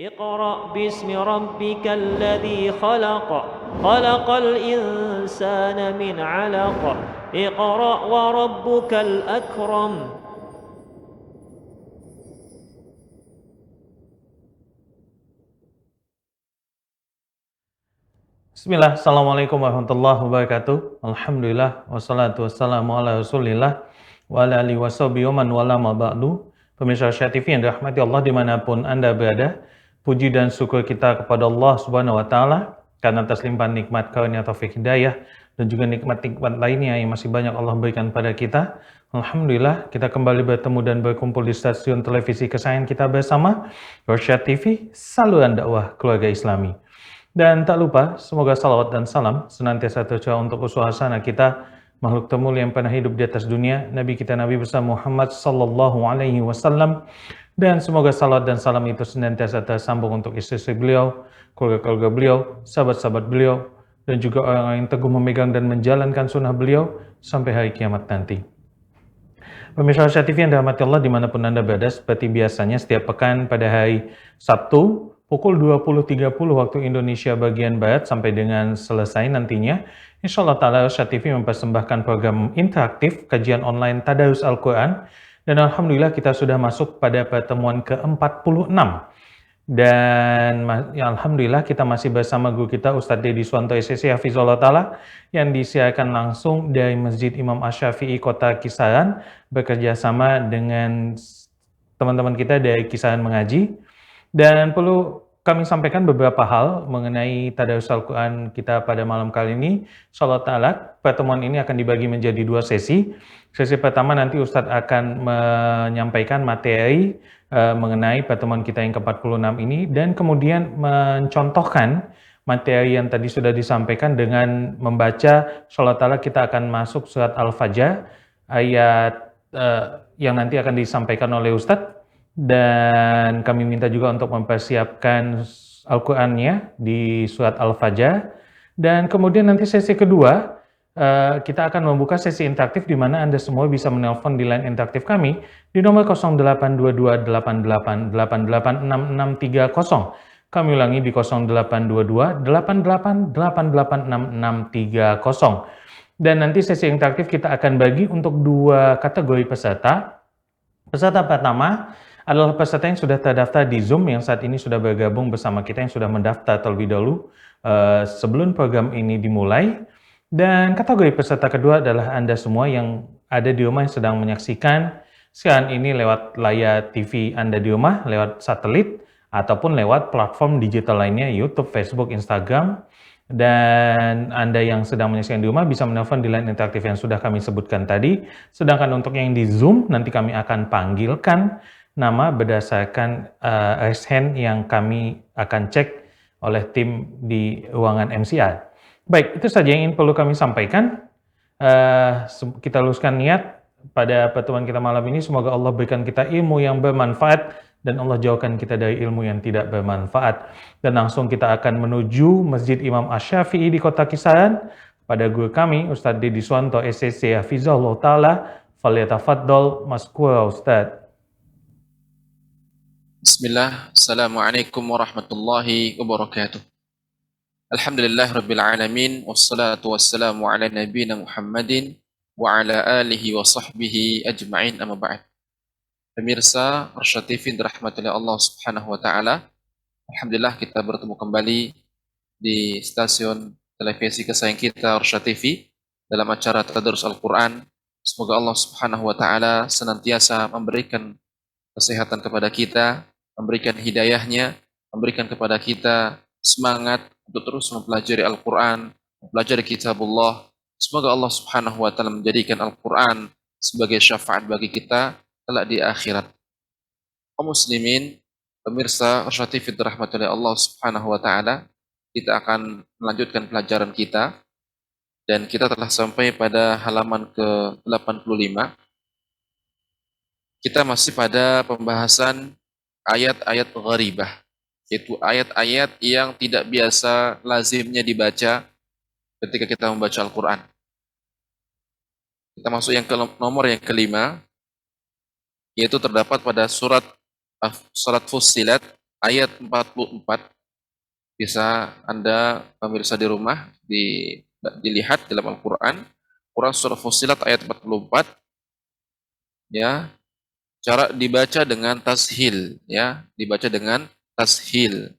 اقرأ باسم ربك الذي خلق خلق الإنسان من علق اقرأ وربك الأكرم. Bismillah, Assalamualaikum warahmatullahi wabarakatuh. Alhamdulillah, wassalatu wassalamu ala rasulillah wa ala alihi washabihi wa man wala ma ba'du. Pemirsa Syah TV yang dirahmati Allah dimanapun Anda berada, puji dan syukur kita kepada Allah Subhanahu wa Ta'ala karena atas limpahan nikmat karunia taufik hidayah dan juga nikmat-nikmat lainnya yang masih banyak Allah berikan pada kita. Alhamdulillah, kita kembali bertemu dan berkumpul di stasiun televisi kesayangan kita bersama, Rosyad TV, saluran dakwah keluarga Islami. Dan tak lupa, semoga salawat dan salam senantiasa tercurah untuk uswah hasanah kita, makhluk termulia yang pernah hidup di atas dunia, Nabi kita Nabi besar Muhammad sallallahu alaihi wasallam, dan semoga salawat dan salam itu senantiasa tersambung untuk istri-istri beliau, keluarga-keluarga beliau, sahabat-sahabat beliau, dan juga orang-orang yang teguh memegang dan menjalankan sunnah beliau sampai hari kiamat nanti. Pemirsa Syah TV yang dirahmati Allah dimanapun Anda berada, seperti biasanya setiap pekan pada hari Sabtu pukul 20.30 waktu Indonesia bagian Barat sampai dengan selesai nantinya, Insya Allah Ta'ala Syah TV mempersembahkan program interaktif kajian online Tadarus Al-Quran, dan Alhamdulillah kita sudah masuk pada pertemuan ke-46. Dan ya, Alhamdulillah kita masih bersama guru kita Ustadz Dedi Suwanto SSC Hafizullah Ta'ala yang disiarkan langsung dari Masjid Imam Asy-Syafi'i Kota Kisaran bekerja sama dengan teman-teman kita dari Kisaran Mengaji. Dan perlu kami sampaikan beberapa hal mengenai Tadarus Al-Quran kita pada malam kali ini. Insyaallah Ta'ala pertemuan ini akan dibagi menjadi 2 sesi. Sesi pertama nanti Ustadz akan menyampaikan materi mengenai pertemuan kita yang ke-46 ini, dan kemudian mencontohkan materi yang tadi sudah disampaikan dengan membaca. Insyaallah Ta'ala kita akan masuk surat Al-Fajr ayat yang nanti akan disampaikan oleh Ustadz, dan kami minta juga untuk mempersiapkan Al-Qur'annya di surat Al-Fajr. Dan kemudian nanti sesi kedua kita akan membuka sesi interaktif di mana Anda semua bisa menelpon di line interaktif kami di nomor 082288886630. Kami ulangi di 082288886630. Dan nanti sesi interaktif kita akan bagi untuk 2 kategori peserta. Peserta pertama adalah peserta yang sudah terdaftar di Zoom, yang saat ini sudah bergabung bersama kita, yang sudah mendaftar terlebih dahulu sebelum program ini dimulai. Dan kategori peserta kedua adalah Anda semua yang ada di rumah yang sedang menyaksikan siaran ini lewat layar TV Anda di rumah, lewat satelit, ataupun lewat platform digital lainnya, YouTube, Facebook, Instagram. Dan Anda yang sedang menyaksikan di rumah bisa menelpon di line interaktif yang sudah kami sebutkan tadi. Sedangkan untuk yang di Zoom, nanti kami akan panggilkan nama berdasarkan raise hand yang kami akan cek oleh tim di ruangan MCR. Baik, itu saja yang ingin perlu kami sampaikan. Kita luruskan niat pada pertemuan kita malam ini. Semoga Allah berikan kita ilmu yang bermanfaat dan Allah jauhkan kita dari ilmu yang tidak bermanfaat. Dan langsung kita akan menuju Masjid Imam Asy-Syafi'i di Kota Kisaran pada guru kami Ustadz Dedi Suwanto SSC Hafizahullah Ta'ala. Falyatafaddal maskura Ustadz. Bismillah, Assalamualaikum warahmatullahi wabarakatuh. Alhamdulillah Rabbil Alamin, wassalatu wassalamu ala nabiyina Muhammadin wa ala alihi wa sahbihi ajma'in, amma ba'd. Pemirsa Rosyad TV dirahmati oleh Allah Subhanahu wa Ta'ala, Alhamdulillah kita bertemu kembali di stasiun televisi kesayangan kita Rosyad TV dalam acara Tadarus Al-Quran. Semoga Allah Subhanahu wa Ta'ala senantiasa memberikan kesehatan kepada kita, memberikan hidayahnya, memberikan kepada kita semangat untuk terus mempelajari Al-Quran, mempelajari kitabullah. Semoga Allah Subhanahu wa Ta'ala menjadikan Al-Quran sebagai syafaat bagi kita kelak di akhirat. Kaum muslimin, pemirsa Rosyad TV dirahmati oleh Allah Subhanahu wa Ta'ala, kita akan melanjutkan pelajaran kita dan kita telah sampai pada halaman ke-85. Kita masih pada pembahasan ayat-ayat gharibah, yaitu ayat-ayat yang tidak biasa lazimnya dibaca ketika kita membaca Al-Quran. Kita masuk yang ke nomor yang kelima, yaitu terdapat pada surat Fussilat ayat 44. Bisa Anda pemirsa di rumah dilihat dalam Al-Qur'an. Quran surah Fussilat ayat 44 ya, cara dibaca dengan tashil ya, dibaca dengan tashil.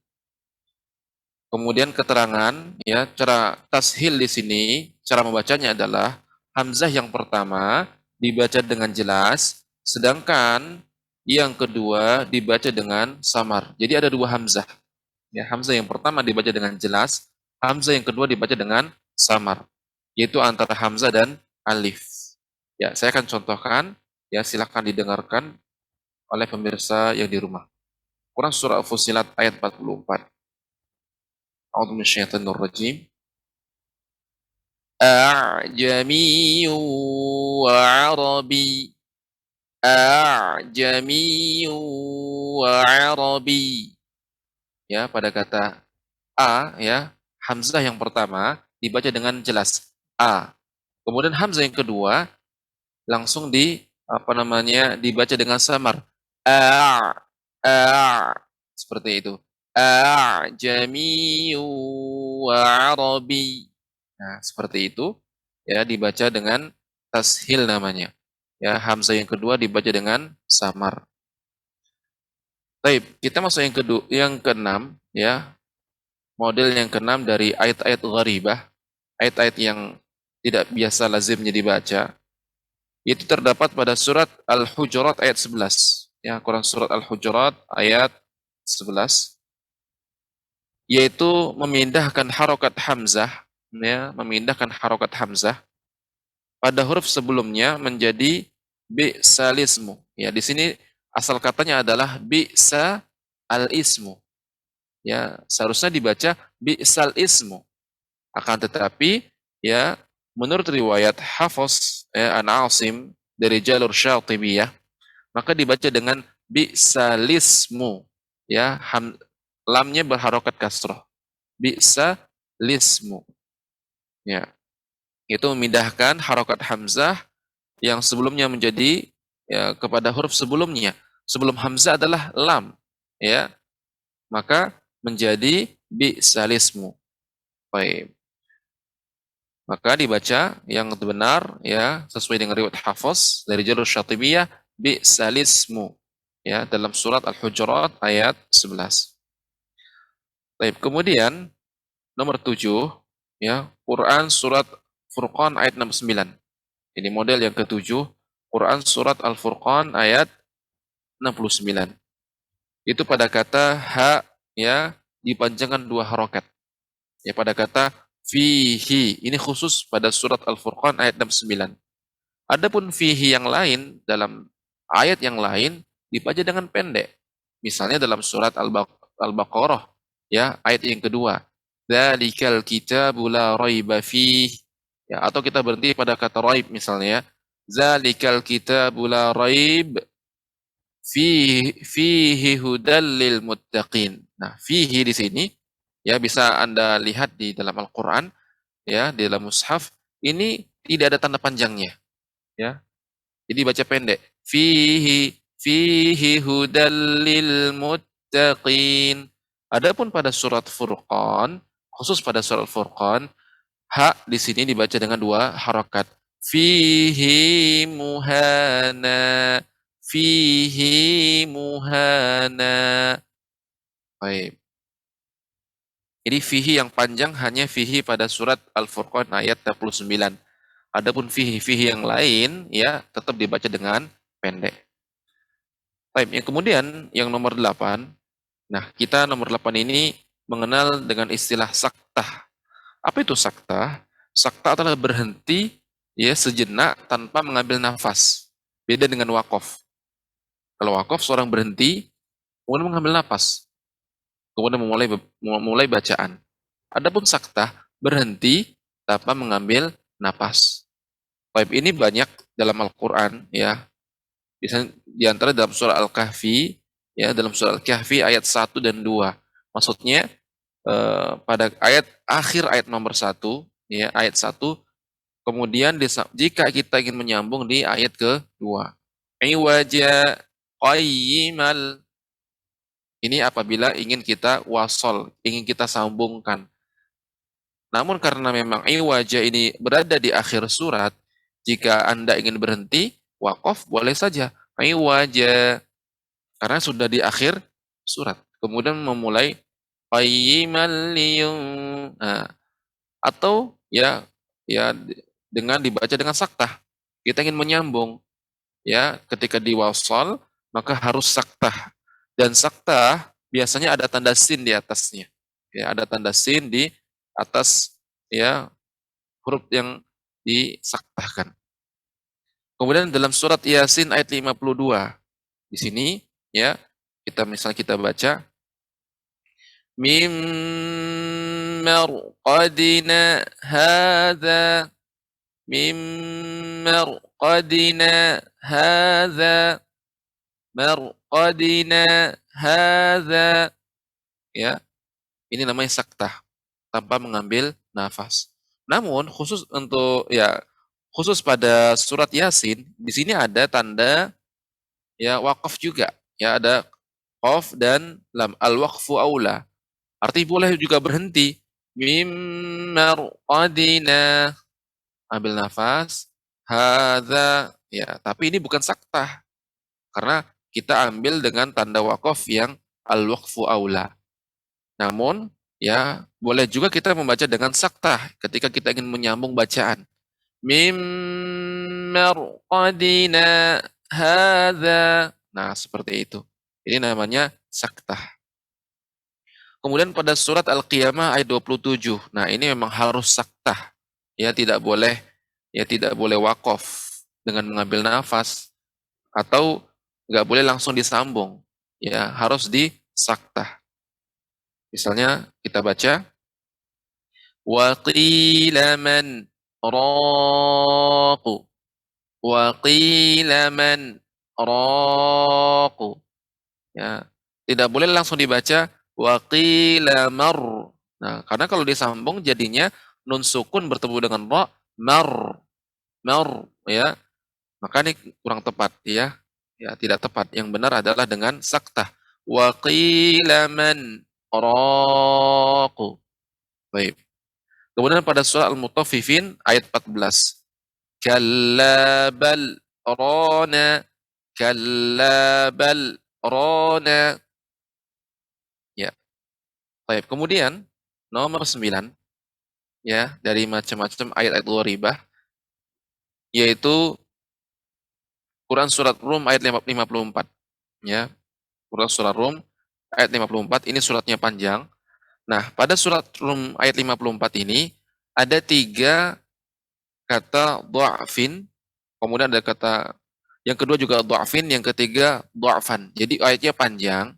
Kemudian keterangan ya, cara tashil di sini, cara membacanya adalah hamzah yang pertama dibaca dengan jelas, sedangkan yang kedua dibaca dengan samar. Jadi ada dua hamzah. Ya, hamzah yang pertama dibaca dengan jelas, hamzah yang kedua dibaca dengan samar, yaitu antara hamzah dan alif. Ya, saya akan contohkan, ya silakan didengarkan oleh pemirsa yang di rumah. Quran surah Fussilat ayat 44. A'udzu minasyaitonir rajim. أعجمي وعربي أعجمي وعربي. Ya, pada kata A ya, hamzah yang pertama dibaca dengan jelas A. Kemudian hamzah yang kedua langsung dibaca dengan samar. A A seperti itu. A'jami wa arabi. Nah, seperti itu ya, dibaca dengan tashil namanya. Ya, hamzah yang kedua dibaca dengan samar. Baik, kita masuk yang kedua, yang keenam ya. Model yang keenam dari ayat-ayat gharibah, ayat-ayat yang tidak biasa lazimnya dibaca. Itu terdapat pada surat Al-Hujurat ayat 11. Ya, Quran surat Al-Hujurat ayat 11, yaitu memindahkan harokat hamzah, ya, memindahkan harokat hamzah pada huruf sebelumnya menjadi bi'salismu. Ya, di sini asal katanya adalah bi'sa al-ismu. Ya, seharusnya dibaca bi'sal ismu. Akan tetapi, ya, menurut riwayat Hafs ya, an Asim dari jalur Syatibiyah, maka dibaca dengan bi'salismu. Ya, lamnya berharokat kasroh. Bi'salismu. Ya, itu memindahkan harokat hamzah yang sebelumnya menjadi ya, kepada huruf sebelumnya. Sebelum hamzah adalah lam, ya, maka menjadi bi'salismu. Baik. Maka dibaca yang benar ya sesuai dengan riwayat Hafs dari jalur Syatibiyah bi'salismu ya dalam surat Al-Hujurat ayat 11. Baik, kemudian nomor 7 ya, Quran surat Furqan ayat 69. Ini model yang ketujuh, Quran surat Al-Furqan ayat 69. Itu pada kata ha ya dipanjangkan dua harokat. Ya, pada kata fihi, ini khusus pada surat Al-Furqan ayat 69. Adapun fihi yang lain, dalam ayat yang lain dibaca dengan pendek. Misalnya dalam surat Al-Baqarah ya, ayat yang kedua. Dzalikal kitabu la raiba fih. Ya, atau kita berhenti pada kata raib misalnya ya. Dzalikal kitabu la raib fihi hudal lil muttaqin. Nah, fihi di sini ya bisa Anda lihat di dalam Al-Qur'an ya, di dalam mushaf ini tidak ada tanda panjangnya ya. Jadi baca pendek. Fihi hudal lil muttaqin. Adapun pada surat Furqan, khusus pada surat Furqan, ha di sini dibaca dengan dua harokat. Fihi muhana. Fihi muhana. Baik. Jadi fihi yang panjang hanya fihi pada surat Al-Furqan ayat 39. Adapun fihi yang lain ya tetap dibaca dengan pendek. Baik, yang kemudian yang nomor 8. Nah, kita nomor 8 ini mengenal dengan istilah saktah. Apa itu saktah? Saktah adalah berhenti ya sejenak tanpa mengambil nafas. Beda dengan wakaf. Kalau wakaf seorang berhenti kemudian mengambil nafas, kemudian memulai bacaan. Adapun saktah berhenti tanpa mengambil nafas. Baik, ini banyak dalam Al-Qur'an ya. Di antara dalam surah Al-Kahfi ya, dalam surah Al-Kahfi ayat 1 dan 2. Maksudnya pada akhir ayat nomor 1 ya, ayat 1, kemudian jika kita ingin menyambung di ayat kedua. Iwaja qayyimal Ini apabila ingin kita wasol, ingin kita sambungkan. Namun karena memang iwaja ini berada di akhir surat, jika Anda ingin berhenti, wakaf boleh saja. Iwaja, karena sudah di akhir surat. Kemudian memulai qayyiman liyun. Nah, atau ya dengan dibaca dengan saktah. Kita ingin menyambung, ya, ketika diwasal maka harus saktah. Dan saktah biasanya ada tanda sin di atasnya. Ya, ada tanda sin di atas, ya, huruf yang disaktahkan. Kemudian dalam surat Yasin ayat 52, di sini, ya, kita baca mim marqadina hadza, mim marqadina hadza, marqadina hadza, ya. Ini namanya saktah tanpa mengambil nafas. Namun khusus pada surat Yasin, di sini ada tanda, ya, wakaf juga. Ya, ada qaf dan lam. Al-waqfu aula. Arti boleh juga berhenti. Mim marqadina. Ambil nafas. Hadza. Ya, tapi ini bukan saktah. Karena kita ambil dengan tanda wakaf yang al-waqfu aula. Namun, ya, boleh juga kita membaca dengan saktah ketika kita ingin menyambung bacaan. Mim marqadina hadza. Nah, seperti itu. Ini namanya saktah. Kemudian pada surat Al-Qiyamah ayat 27. Nah, ini memang harus saktah. Ya, tidak boleh wakaf dengan mengambil nafas atau nggak boleh langsung disambung. Ya, harus disaktah. Misalnya kita baca wa qila man raqu, wa qila man raqu. Ya, tidak boleh langsung dibaca wa qila mar. Nah, karena kalau disambung jadinya nun sukun bertemu dengan ra, mar, mar, ya. Maka ini kurang tepat, ya. Ya, tidak tepat. Yang benar adalah dengan saktah. Wa qila man raqu. Baik. Kemudian pada surah Al-Mutaffifin ayat 14. Kalla bal rana, kalla bal rana. Ya. Baik. Kemudian nomor 9, ya, dari macam-macam ayat-ayat gharibah, yaitu Quran surat Rum ayat 54. Ya. Quran surat Rum ayat 54, ini suratnya panjang. Nah, pada surat Rum ayat 54 ini ada 3 kata dha'fin, kemudian ada kata yang kedua juga dha'fin, yang ketiga dha'fan. Jadi ayatnya panjang,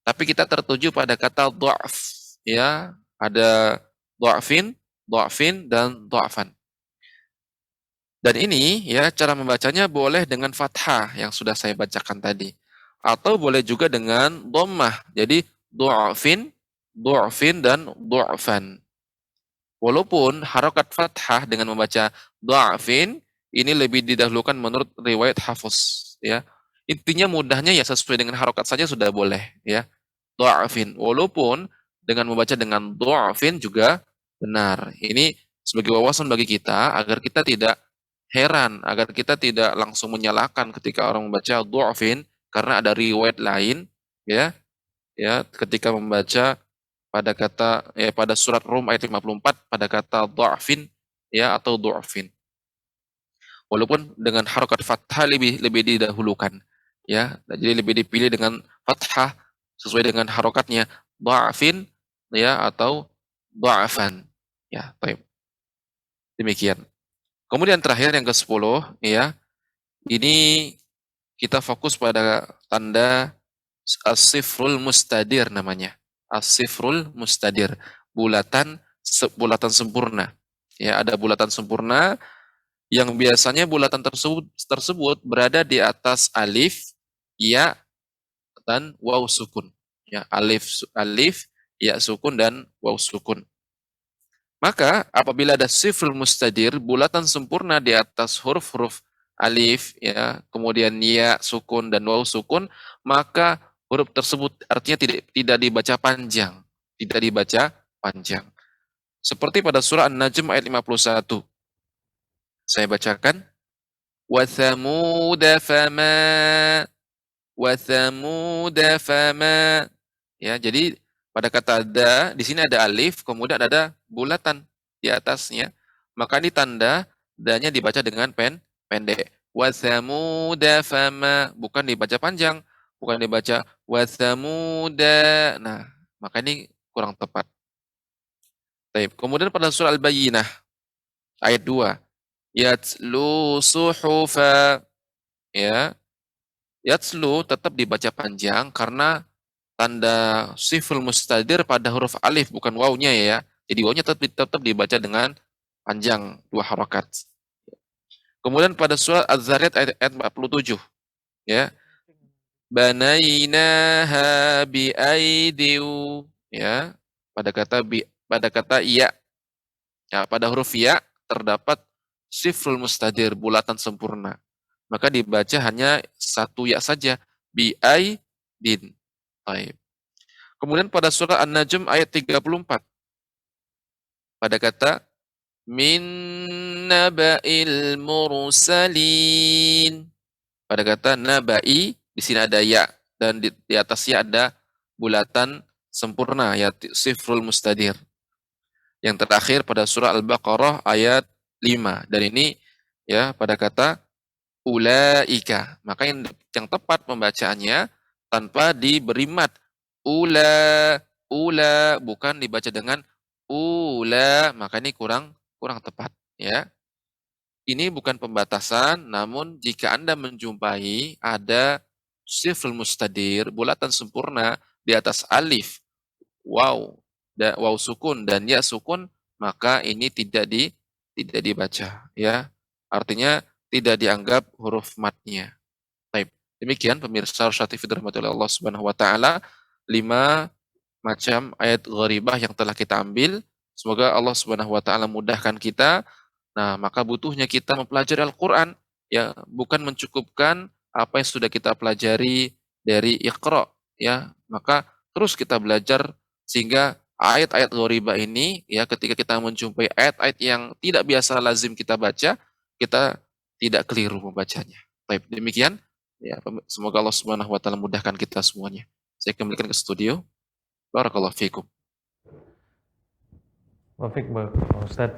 tapi kita tertuju pada kata dha'f, ya. Ada dha'fin, dha'fin dan dha'fan. Dan ini, ya, cara membacanya boleh dengan fathah yang sudah saya bacakan tadi, atau boleh juga dengan dhammah. Jadi dha'fin, dha'fin dan dha'fan. Walaupun harokat fathah dengan membaca dha'fin ini lebih didahulukan menurut riwayat Hafs, ya. Intinya mudahnya ya sesuai dengan harokat saja sudah boleh, ya. Dha'fin. Walaupun dengan membaca dengan dha'fin juga benar. Ini sebagai wawasan bagi kita agar kita tidak heran, agar kita tidak langsung menyalahkan ketika orang membaca dha'fin karena ada riwayat lain, ya. Ya, ketika membaca pada surat Rum ayat 54 pada kata dha'fin, ya, atau dhu'fin. Walaupun dengan harokat fathah lebih didahulukan, ya. Jadi lebih dipilih dengan fathah sesuai dengan harokatnya dha'fin, ya, atau dha'fan. Ya, baik. Demikian. Kemudian terakhir yang ke-10, ya. Ini kita fokus pada tanda as-sifrul mustadir namanya. As-sifrul mustadir, bulatan sempurna. Ya, ada bulatan sempurna yang biasanya bulatan tersebut berada di atas alif, ya, dan waw sukun. Ya, alif, ya sukun dan waw sukun. Maka apabila ada sifrul mustadir, bulatan sempurna di atas huruf-huruf alif, ya, kemudian ya sukun dan waw sukun, maka huruf tersebut artinya tidak dibaca panjang, tidak dibaca panjang. Seperti pada surah An-Najm ayat 51. Saya bacakan. Wa thamuda fama. Ya, jadi pada kata da di sini ada alif, kemudian ada bulatan di atasnya. Maka ini tanda danya dibaca dengan pendek. Wa thamuda fama, bukan dibaca panjang, bukan dibaca wa thamuda. Nah, maka ini kurang tepat. Baik. Kemudian pada surah Al-Bayyinah ayat 2. Yatslu suhufa. Ya. Yatslu tetap dibaca panjang karena tanda siful mustadir pada huruf alif bukan wawunya ya. Jadi wawunya tetap dibaca dengan panjang 2 harakat. Kemudian pada surah Az-Zariyat ayat 47 ya. Banainaha biaidiu ya. Pada kata iya. Ya, pada huruf ya terdapat sifrul mustadir, bulatan sempurna. Maka dibaca hanya satu ya saja, biaidin. Baik. Kemudian pada surah An-Najm ayat 34 pada kata min naba'il mursalin. Pada kata nabai di sini ada ya dan di atasnya ada bulatan sempurna ya sifrul mustadir. Yang terakhir pada surah Al-Baqarah ayat 5 dan ini ya pada kata ulaika. Maka yang tepat pembacaannya tanpa diberi mat. Ula bukan dibaca dengan ula, maka ini kurang tepat ya. Ini bukan pembatasan, namun jika Anda menjumpai ada sifrul mustadir, bulatan sempurna di atas alif, waw sukun dan ya sukun, maka ini tidak dibaca ya. Artinya tidak dianggap huruf matnya. Baik. Demikian pemirsa Rosyati Fidrahmati Allah Subhanahu wa taala 5 macam ayat gharibah yang telah kita ambil. Semoga Allah Subhanahu wa taala mudahkan kita. Nah, maka butuhnya kita mempelajari Al-Qur'an ya, bukan mencukupkan apa yang sudah kita pelajari dari Iqra ya. Maka terus kita belajar sehingga ayat-ayat gharibah ini ya ketika kita menjumpai ayat-ayat yang tidak biasa lazim kita baca, kita tidak keliru membacanya. Baik, demikian ya, semoga Allah Subhanahu wa taala mudahkan kita semuanya. Saya kembalikan ke studio. Barakallahu fikum. Wafik Ustaz.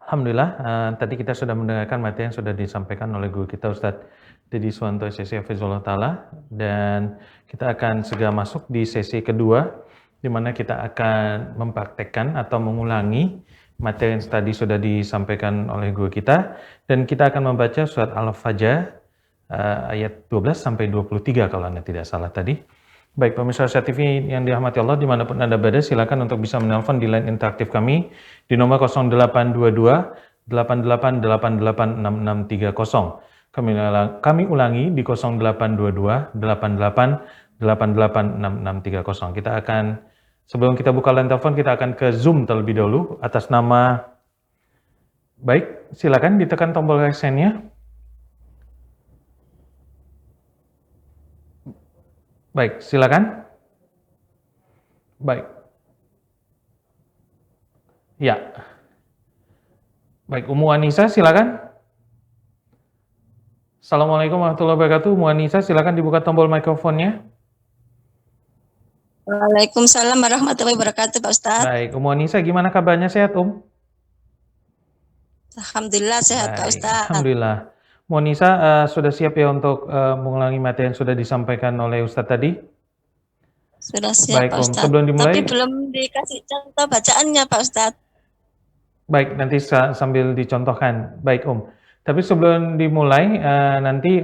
Alhamdulillah, tadi kita sudah mendengarkan materi yang sudah disampaikan oleh guru kita Ustadz Dedi Suwanto SSC Hafizullah Ta'ala, dan kita akan segera masuk di sesi kedua di mana kita akan mempraktekkan atau mengulangi materi yang tadi sudah disampaikan oleh guru kita, dan kita akan membaca surat Al-Fajr ayat 12 sampai 23 kalau Anda tidak salah tadi. Baik, pemirsa Rosyad TV yang dirahmati Allah, dimanapun Anda berada, silakan untuk bisa menelpon di line interaktif kami di nomor 0822 88886630. Kami ulangi di 0822 88886630. Kita akan, sebelum kita buka line telepon, kita akan ke Zoom terlebih dahulu atas nama. Baik, silakan ditekan tombol aksennya. Baik, silakan. Baik. Ya. Baik, Umu Anissa, silakan. Assalamualaikum warahmatullahi wabarakatuh. Umu Anissa, silakan dibuka tombol mikrofonnya. Waalaikumsalam warahmatullahi wabarakatuh, Pak Ustadz. Baik, Umu Anissa, gimana kabarnya? Sehat, Alhamdulillah sehat, Pak Ustadz. Alhamdulillah. Monisa, sudah siap ya untuk mengulangi materi yang sudah disampaikan oleh Ustadz tadi? Sudah siap, baik, Pak Ustadz. Sebelum dimulai, tapi belum dikasih contoh bacaannya, Pak Ustadz. Baik, nanti sambil dicontohkan. Baik, Tapi sebelum dimulai, nanti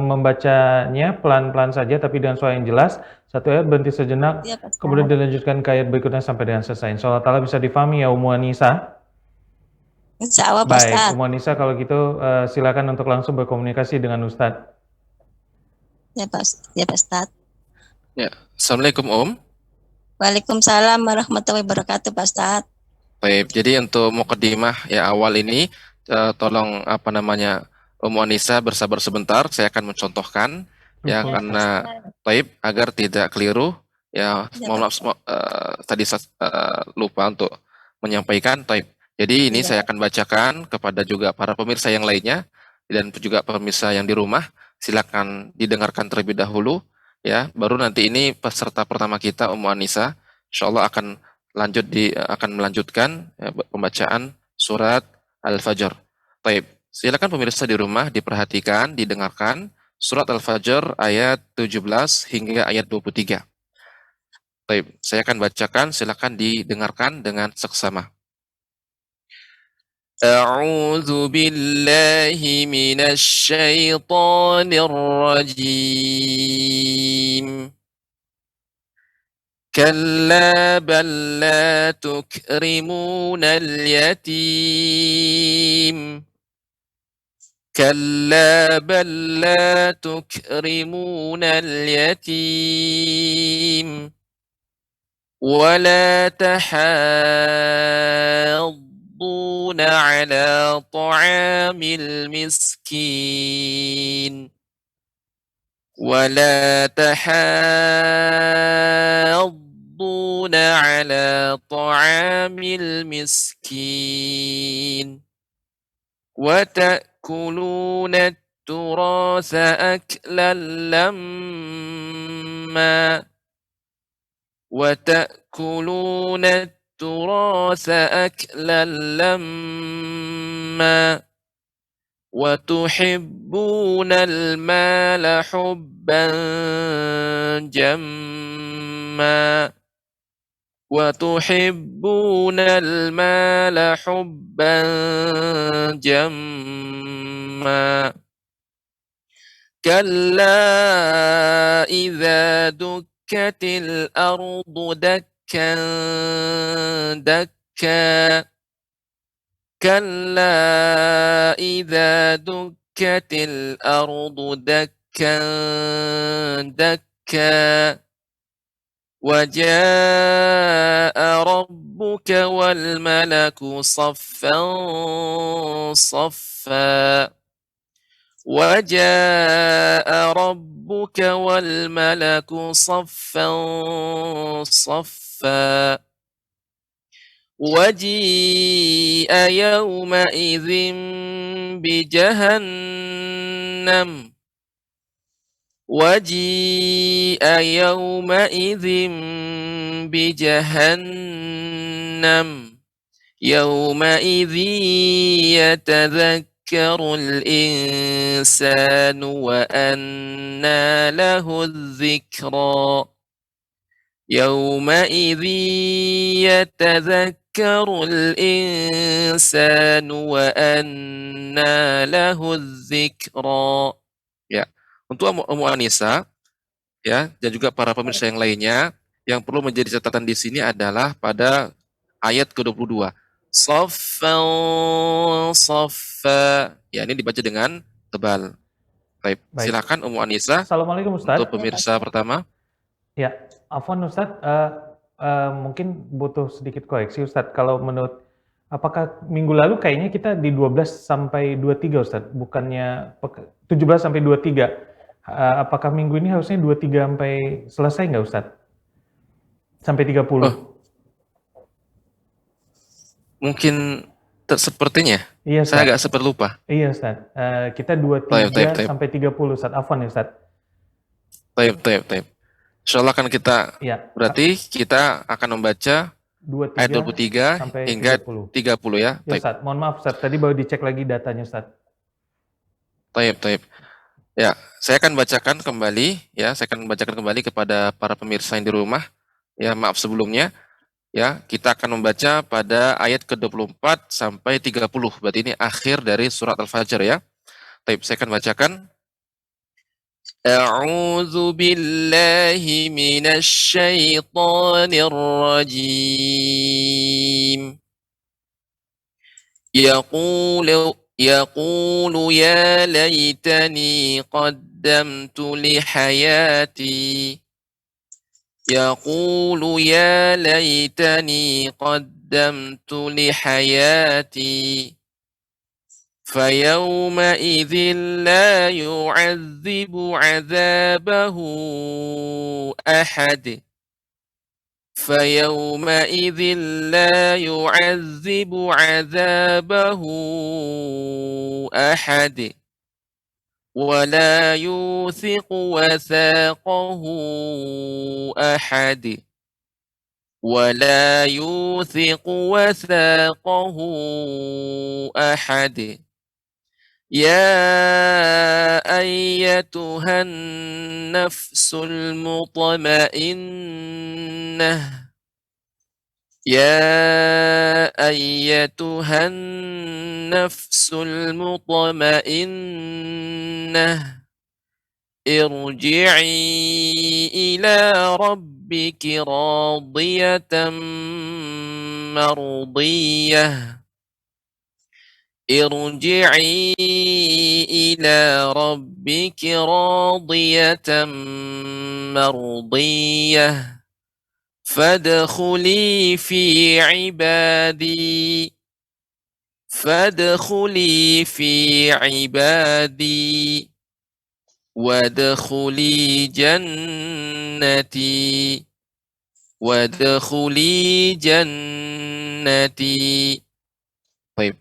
membacanya pelan-pelan saja, tapi dengan suara yang jelas. Satu ayat berhenti sejenak, ya, kemudian dilanjutkan ke ayat berikutnya sampai dengan selesai. Insyaallah ta'ala bisa difahami ya, Anissa? Insya Allah, Pak Ustadz. Baik, Anissa, kalau gitu silakan untuk langsung berkomunikasi dengan Ustadz. Ya, Pak Ustadz. Ya, Assalamualaikum, Waalaikumsalam warahmatullahi wabarakatuh, Pak Ustadz. Baik, jadi untuk mukadimah ya awal ini, tolong Anissa bersabar sebentar, saya akan mencontohkan. ya, Betul, karena taib agar tidak keliru ya. Ya, Mohon maaf, tadi saya lupa untuk menyampaikan taib. Jadi ini saya akan bacakan kepada juga para pemirsa yang lainnya dan juga pemirsa yang di rumah. Silakan didengarkan terlebih dahulu ya. Baru nanti ini peserta pertama kita Ummu Anisa, insyaallah akan akan melanjutkan ya, pembacaan surat Al-Fajr. Taib. Silakan pemirsa di rumah diperhatikan, didengarkan surat Al-Fajr ayat 17 hingga ayat 23. Baik, saya akan bacakan, silakan didengarkan dengan seksama. A'udzu billahi minasy syaithanir rajim. Kalla bal la tukrimunal yatim. كلا بل لا تكرمون اليتيم ولا تحاضون على طعام المسكين ولا تحاضون على طعام المسكين وتأكلون التراث أكلا لما وتأكلون التراث أكلا لما وتحبون المال حبا جما وتحبون المال حبا جما كلا إذا دكت الأرض دكا دكا كلا إذا دكت الأرض دكا دكا وجاء ربك والملك صفا صفا وجاء ربك والملك صفا صفا وجيء يومئذ بجهنم وجيء يومئذ بجهنم يومئذ يتذكر الإنسان وأنى له الذكرى يومئذ يتذكر الإنسان وأنى له الذكرى. Ya, untuk Ummu Anisa ya dan juga para pemirsa yang lainnya yang perlu menjadi catatan di sini adalah pada ayat ke-22. Saffan saffa. Ya, ini dibaca dengan tebal. Baik, Baik. silakan Ummu Anisa Assalamualaikum Ustaz. untuk pemirsa pertama. Ya, afwan Ustadz, mungkin butuh sedikit koreksi Ustadz. Kalau menurut, apakah minggu lalu kayaknya kita di 12 sampai 23 Ustadz, bukannya 17 sampai 23. Apakah minggu ini harusnya 23 sampai selesai nggak Ustadz? Sampai 30? Mungkin sepertinya. Iya Saya Ustadz. agak sempat lupa. Iya Ustadz. Kita 23 sampai 30 Ustadz. Afwan ya Ustadz. Taib. Insyaallah kan kita Iya. berarti kita akan membaca 23 ayat 23 sampai hingga 30. 30 ya. Ya Ustadz, mohon maaf Ustadz, tadi baru dicek lagi datanya Ustadz. Taib. Ya, saya akan bacakan kembali ya, kepada para pemirsa yang di rumah. Ya, maaf sebelumnya. Ya, kita akan membaca pada ayat ke-24 sampai 30. Berarti ini akhir dari surat Al-Fajr ya. Taib, saya akan bacakan. أعوذ بالله من الشيطان الرجيم يقول يا ليتني قدمت لحياتي يقول يا ليتني قدمت لحياتي فيومئذ لا يعذب عذابه أحد فيومئذ لا يعذب عذابه أحد ولا يوثق وثاقه أحد ولا يوثق وثاقه أحد يا أيتها النفس المطمئنة يا أيتها النفس المطمئنة ارجعي إلى ربك راضية مرضية ارجعي إلى ربك راضية مرضية فادخلي في عبادي فادخلي في عبادي وادخلي جنتي وادخلي جنتي. Baik.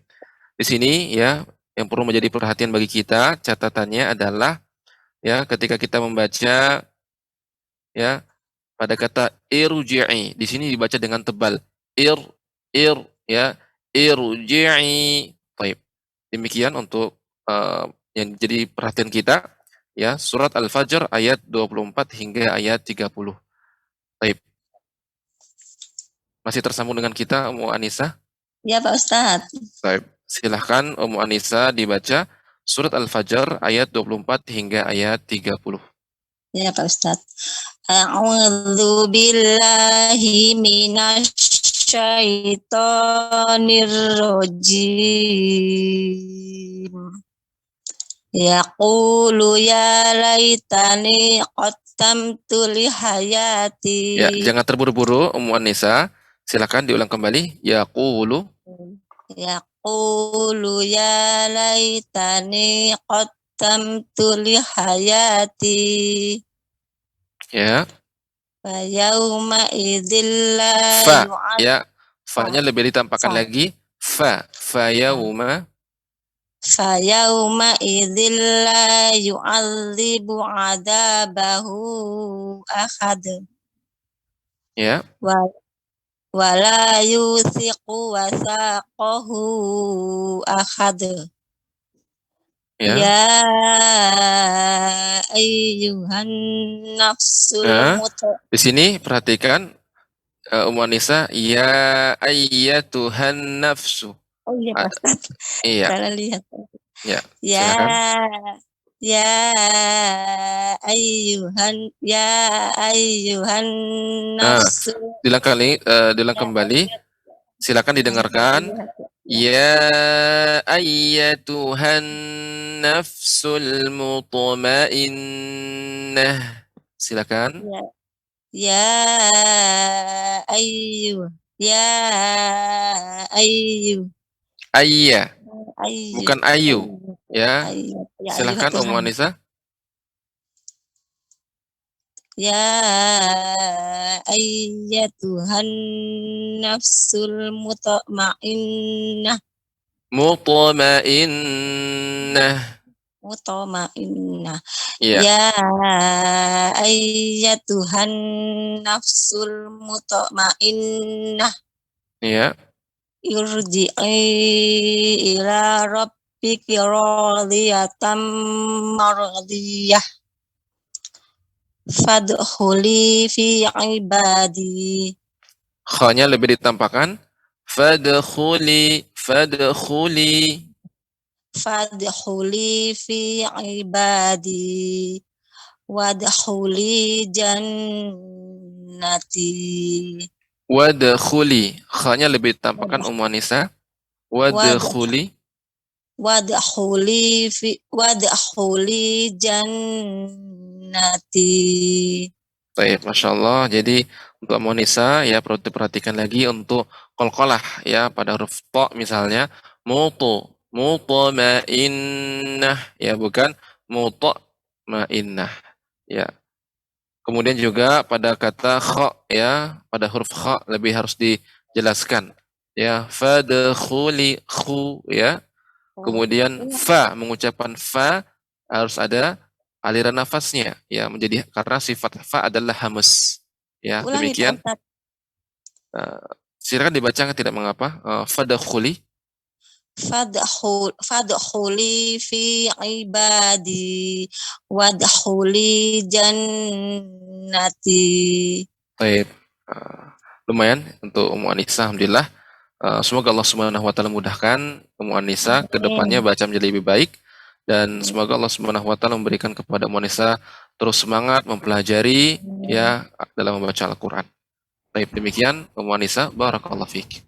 Di sini ya yang perlu menjadi perhatian bagi kita, catatannya adalah ya ketika kita membaca ya pada kata irji'i, di sini dibaca dengan tebal. Ir ya, irji'i. Baik. Demikian untuk yang jadi perhatian kita ya, surat Al-Fajr ayat 24 hingga ayat 30. Baik. Masih tersambung dengan kita Ummu Anisa? Ya Pak Ustadz. Baik. Silahkan Ummu Anisa dibaca surat Al-Fajr ayat 24 hingga ayat 30. Ya Pak Ustadz. A'udzu billahi minasyaitonir rajim. Yaqulu ya laitani qaddamtu li hayati. Ya, jangan terburu-buru Ummu Anisa. Silakan diulang kembali. Yaqulu. Yaqulu ya laitani qaddamtu li hayati. Ya. Fa yauma idzil la Fa, ya. Fa-nya lebih ditampakkan Fa. lagi. Fa yauma. Fa yauma idzil la yu'adzibu 'adzabahu ahad. Ya. Wala yuthiqu wasaqahu ahad. Ya. Ayyuhan nafsul Di sini perhatikan Ummu Anisa, ya ayyatuhan nafsu. Oh iya Pak Ustadz. Iya. Salah lihat. Ya. Ya Silakan. ya ayyuhan nafsu. Diulang kembali. Silakan didengarkan. Ya ayyatuhan nafsul mutmainnah. Silakan. Ya ayyu. Ayya. Bukan ayu. Ya. Silakan Ummu Anisa. Ya ayyatuhan nafsul mutmainnah. Mutmainnah. Iya. Ya ayyatuhan nafsul mutmainnah. Iya. Irji'i ila rabbiki radiyatan mardiyah. Fadkhuli fi ibadi. Kha-nya lebih ditampakkan. Fadkhuli fi ibadi. Wadkhuli jannati. Wadkhuli. Kha-nya lebih ditampakkan Ummu Anisa. Wadkhuli jannati. Baik, Masya Allah. Jadi untuk Ummu Anisa ya perlu diperhatikan lagi untuk qalqalah ya pada huruf ta misalnya mutu mutma'innah, ya bukan mutma'innah, ya. Kemudian juga pada kata kha, ya, pada huruf kha lebih harus dijelaskan, ya. Fadkhuli, khu, ya. Kemudian fa, mengucapkan fa harus ada aliran nafasnya, ya, menjadi karena sifat fa adalah hamas, ya. Ulangi Pak Demikian. Ustadz. Silakan dibaca, tidak mengapa. Fadkhuli. Fadkhuli fi ibadi wadkhuli jannati. Baik. Lumayan untuk Ummu Anissa, alhamdulillah. Semoga Allah Subhanahu wa taala mudahkan Ummu Anissa ke depannya baca menjadi lebih baik, dan semoga Allah Subhanahu wa taala memberikan kepada Ummu Anissa terus semangat mempelajari, ya, dalam membaca Al-Qur'an. Baik, demikian Ummu Anissa, barakallahu fiik.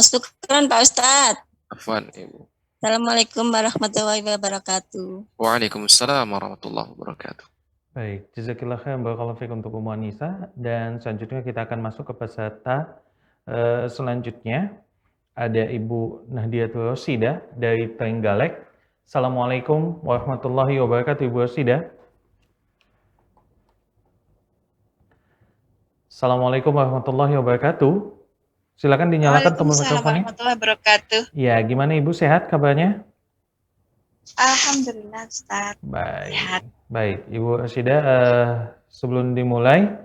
Syukran Pak Ustadz. Afwan, Ibu. Assalamualaikum warahmatullahi wabarakatuh. Waalaikumsalam warahmatullahi wabarakatuh. Baik, jazakillah khairan barakallahu fiik untuk Ummu Anissa, dan selanjutnya kita akan masuk ke peserta selanjutnya. Ada Ibu Nahdiatul Rosida dari Trenggalek. Assalamualaikum warahmatullahi wabarakatuh, Ibu Rosida. Assalamualaikum warahmatullahi wabarakatuh. Silakan dinyalakan tombol mikrofonnya. Waalaikumsalam warahmatullahi wabarakatuh. Ya, gimana Ibu, sehat kabarnya? Alhamdulillah Ustaz. Baik. Sehat. Baik, Ibu Rosida, sebelum dimulai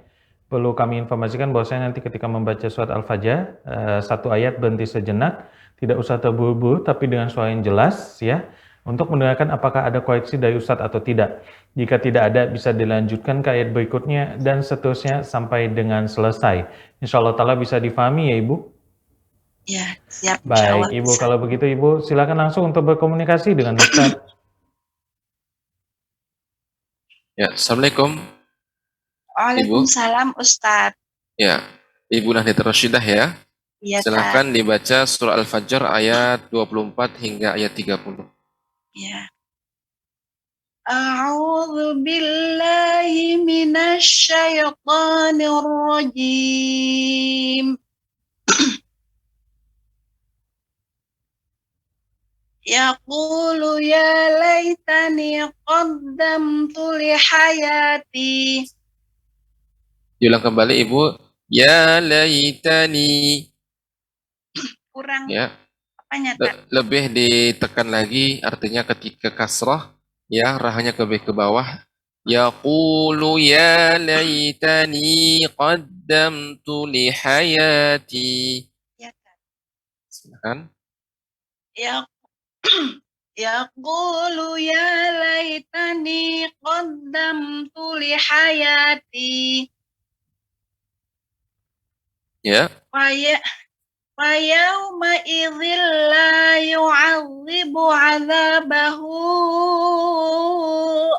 perlu kami informasikan bahwasanya nanti ketika membaca surat Al-Fajr, satu ayat berhenti sejenak, tidak usah terburu-buru tapi dengan suara yang jelas, ya, untuk mendengarkan apakah ada koreksi dari Ustadz atau tidak. Jika tidak ada, bisa dilanjutkan ke ayat berikutnya dan seterusnya sampai dengan selesai. Insya Allah ta'ala bisa difahami ya Ibu? Ya, siap. Baik, Ibu, kalau begitu Ibu silakan langsung untuk berkomunikasi dengan Ustadz. Ya, Assalamualaikum. Waalaikumsalam Ustaz. Ya, Ibu Nahdiatul Roshidah, ya. Ya, Silakan dibaca surah Al-Fajr ayat 24 hingga ayat 30. Ya. A'udzu billahi minasy syaithanir rajim. Yaqulu ya laitani qaddamtu li hayati. Diulang kembali Ibu. Ya laitani. Kurang, Ya. apanya tak? Lebih ditekan lagi, artinya ketika kasrah, ya, rahanya lebih ke bawah. Yaqulu ya laitani qaddamtu li hayati. Ya kan. Silakan. Yaqulu ya laitani qaddamtu li hayati. Ya. Wa yawma idzil la yu'adzibu 'adzabahu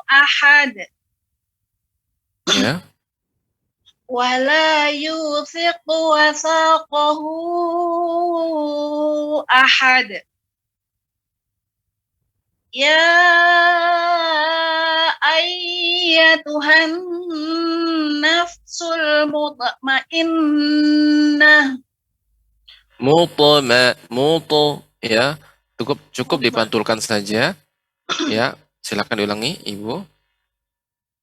ahad. Ya. Wa la yuthiqu wasaqahu ahad. Ya ayyatuhan nafsul mutmainnah. Ya, cukup dipantulkan saja. Ya, silakan diulangi Ibu.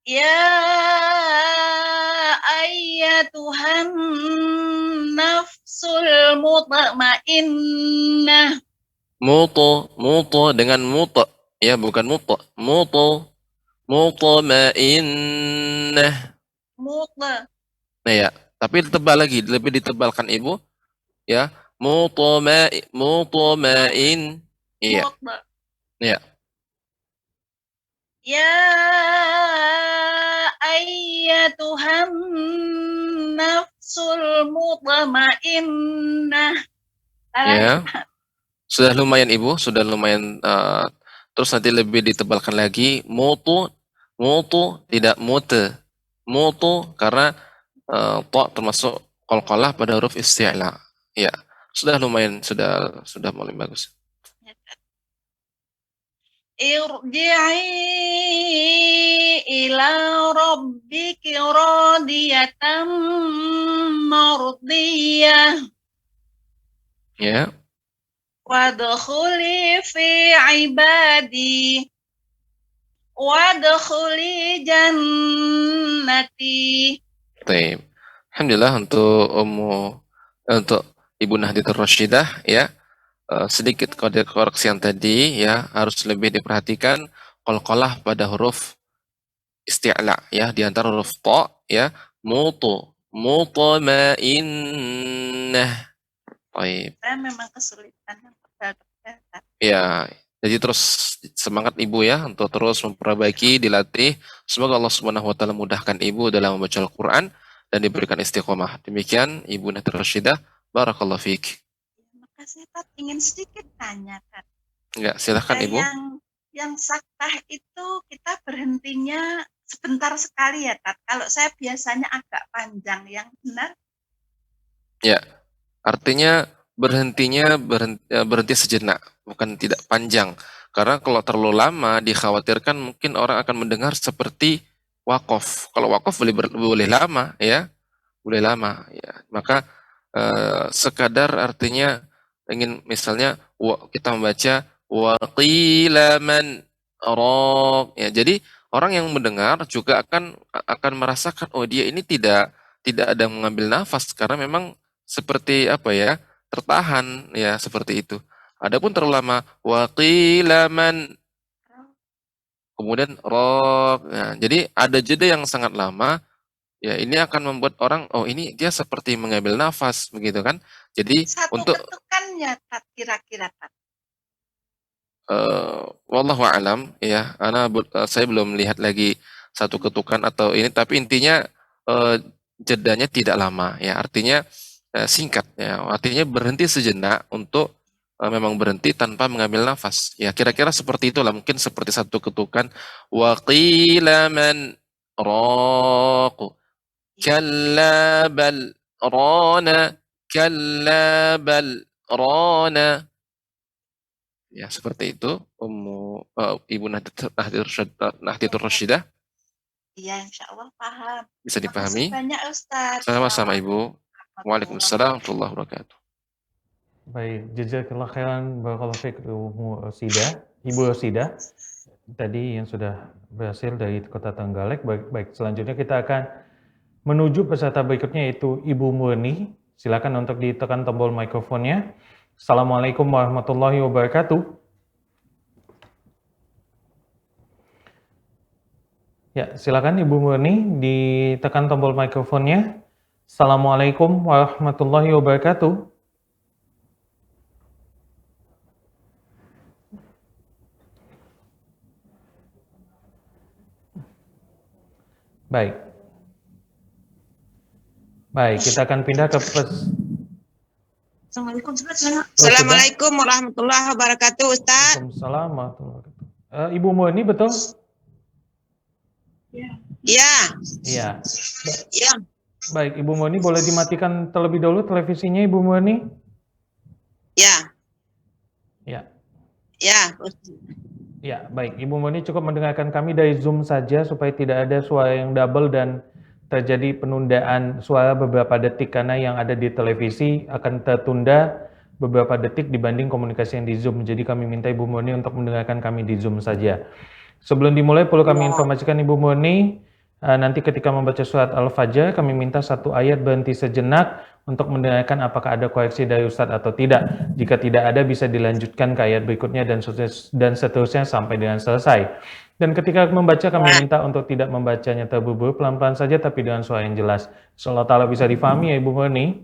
Ya ayyatuhan nafsul mutmainnah. Dengan ya, bukan mutmainnah. Nah, ya, tapi ditebal lagi, lebih ditebalkan Ibu, ya. Mutmain. Iya. Ya. Ya ayyatuhan nafsul mutmainnah. Ya. Sudah lumayan Ibu, sudah lumayan. Terus nanti lebih ditebalkan lagi. Mutu, tidak mute. Mutu karena to termasuk qalqalah pada huruf isti'la. Ya, sudah lumayan, sudah mulai bagus. Irji'i ila rabbiki radiyatan mardiyah. Ya. wadkhuli fi ibadi wadkhuli jannati. Baik. Alhamdulillah untuk Ibu Nahdiyatul Rasyidah ya. Sedikit koreksi yang tadi ya, harus lebih diperhatikan qalqalah pada huruf isti'la ya, di antara huruf ta ya, mutmainnah. Baik. Saya memang kesulitan tebal-tebal. Ya, jadi terus semangat Ibu ya untuk terus memperbaiki, dilatih. Semoga Allah Subhanahu wa taala mudahkan Ibu dalam membaca Al-Qur'an dan diberikan istiqomah. Demikian Ibu Nahdiyatul Rasyidah. Barakallahu fiik. Terima kasih, Tat. Ingin sedikit tanya, Tat. Ya, silakan Ibu. Yang saktah itu kita berhentinya sebentar sekali ya, Tat. Kalau saya biasanya agak panjang, yang benar? Ya, artinya berhenti sejenak, bukan tidak panjang. Karena kalau terlalu lama dikhawatirkan mungkin orang akan mendengar seperti wakaf. Kalau wakaf boleh lama ya, boleh lama ya. Maka sekadar artinya ingin misalnya kita membaca waqila man raq ya. Jadi orang yang mendengar juga akan merasakan oh dia ini tidak ada mengambil nafas karena memang seperti apa ya, tertahan ya, seperti itu. Adapun terlalu lama waqila man kemudian raq. Nah, jadi ada jeda yang sangat lama. Ya, ini akan membuat orang, oh ini dia seperti mengambil nafas, begitu kan? Jadi Satu untuk ketukannya, Tat, kira-kira, Tat. wallahu alam ya, saya belum melihat lagi satu ketukan atau ini, tapi intinya jedanya tidak lama ya, artinya singkat ya, artinya berhenti sejenak untuk memang berhenti tanpa mengambil nafas. Ya, kira-kira seperti itulah, mungkin seperti satu ketukan waqila man raq. Kalla bal rana, kalla bal rana. Ya, seperti itu, Ibu Nahdiyatul Rasyidah. Iya, insya Allah paham. Bisa dipahami? Terima kasih banyak, Ustaz. Sama-sama, Ibu. Waalaikumsalam warahmatullahi wabarakatuh. Baik, jazakallah khairan barakallahu fiik Ibu Rosidah. Tadi yang sudah berhasil dari Kota Trenggalek. Baik, selanjutnya kita akan menuju peserta berikutnya yaitu Ibu Murni. Silakan untuk ditekan tombol mikrofonnya. Assalamualaikum warahmatullahi wabarakatuh. Ya, silakan Ibu Murni ditekan tombol mikrofonnya. Assalamualaikum warahmatullahi wabarakatuh. Baik. Baik, kita akan pindah ke Assalamualaikum warahmatullahi wabarakatuh, Ustaz. Waalaikumsalam warahmatullahi wabarakatuh. Ibu Murni betul? Iya. Iya. Iya. Baik, Ibu Murni boleh dimatikan terlebih dahulu televisinya, Ibu Murni? Ya. Ya. Ya. Ya, baik. Ibu Murni cukup mendengarkan kami dari Zoom saja supaya tidak ada suara yang double dan terjadi penundaan suara beberapa detik karena yang ada di televisi akan tertunda beberapa detik dibanding komunikasi yang di Zoom. Jadi kami minta Ibu Murni untuk mendengarkan kami di Zoom saja. Sebelum dimulai perlu kami informasikan Ibu Murni, nanti ketika membaca surat Al-Fajr kami minta satu ayat berhenti sejenak untuk mendengarkan apakah ada koreksi dari Ustadz atau tidak. Jika tidak ada bisa dilanjutkan ke ayat berikutnya dan seterusnya sampai dengan selesai. Dan ketika membaca kami minta untuk tidak membacanya terburu-buru, pelan-pelan saja tapi dengan suara yang jelas. Insyaallah ta'ala bisa difahami ya Ibu Murni?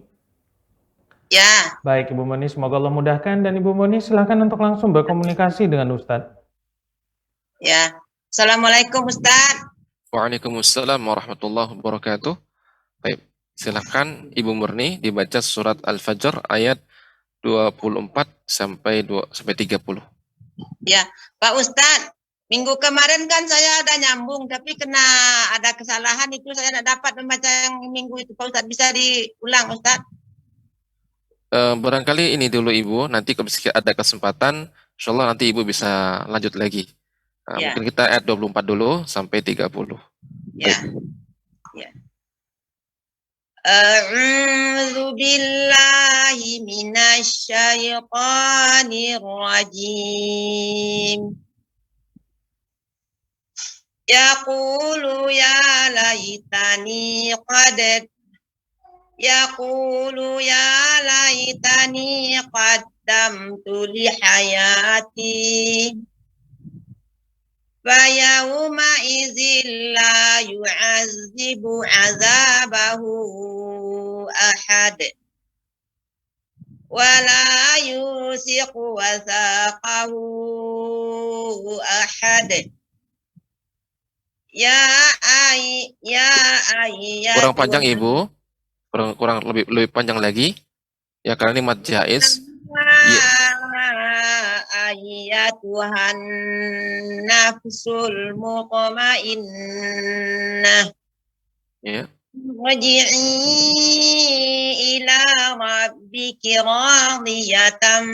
Ya. Baik Ibu Murni, semoga Allah mudahkan dan Ibu Murni silakan untuk langsung berkomunikasi dengan Ustadz. Ya. Assalamualaikum, Ustadz. Waalaikumsalam warahmatullahi wabarakatuh. Baik, silakan Ibu Murni dibaca surat Al-Fajr ayat 24 sampai 30. Ya, Pak Ustadz. Minggu kemarin kan saya ada nyambung, tapi kena ada kesalahan itu saya tidak dapat membaca yang minggu itu, Pak Ustadz. Bisa diulang, Ustadz? Barangkali ini dulu Ibu, nanti kalau ada kesempatan, insyaallah nanti Ibu bisa lanjut lagi. Ya. Mungkin kita ayat 24 dulu sampai 30. Ya. Ya. A'udzu billahi billahi minasyaitonir rajim. Yaqulu ya laitani qaddamtu li hayati. Fayawma idzil la yu'azzibu 'adzabahu ahad wa la yusiqu wathaqahu ahad. Kurang panjang Ibu, kurang lebih panjang lagi. Ya karena ini mad jaiz. Tuhan nafsul mutmainnah. Ya. Raji'i ila rabbiki radiyatan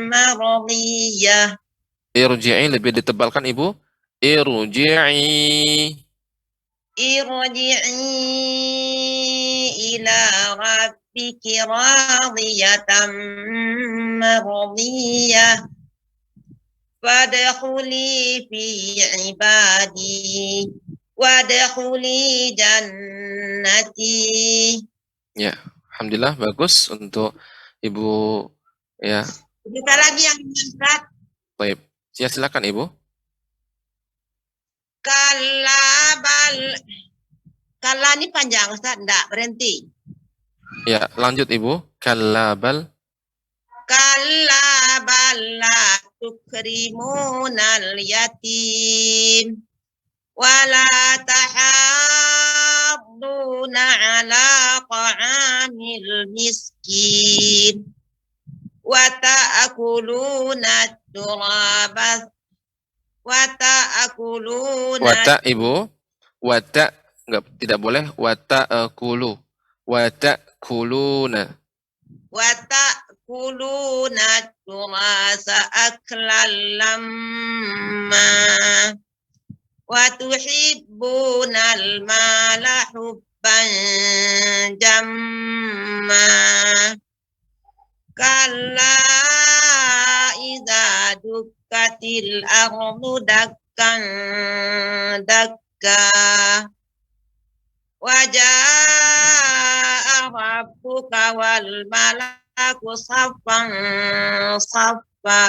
mardiyah. Irji'i lebih ditebalkan Ibu. Irji'i ila rabbiki radiyatan mardiyah. Wadkhuli fi ibadi wadkhuli jannati. Ya, alhamdulillah bagus untuk Ibu ya. Kita lagi yang Ustaz. Baik. Ya, silakan Ibu. Kalla ini panjang Ustaz, enggak berhenti. Ya, lanjut Ibu. Kallabal la tukrimunal yatim wala tahadduna ala ta'amil miskin wa ta'kuluna turaba wata Ibu. Wata tidak boleh wata'kulu. Wata'kuluna. Wata'kuluna turasa aklan lamma wa tuhibbunal mala hubban jamma. Kalla idza dukkatil ardu dakkan dakka wa jaa rabbuka wal malaku saffan saffa.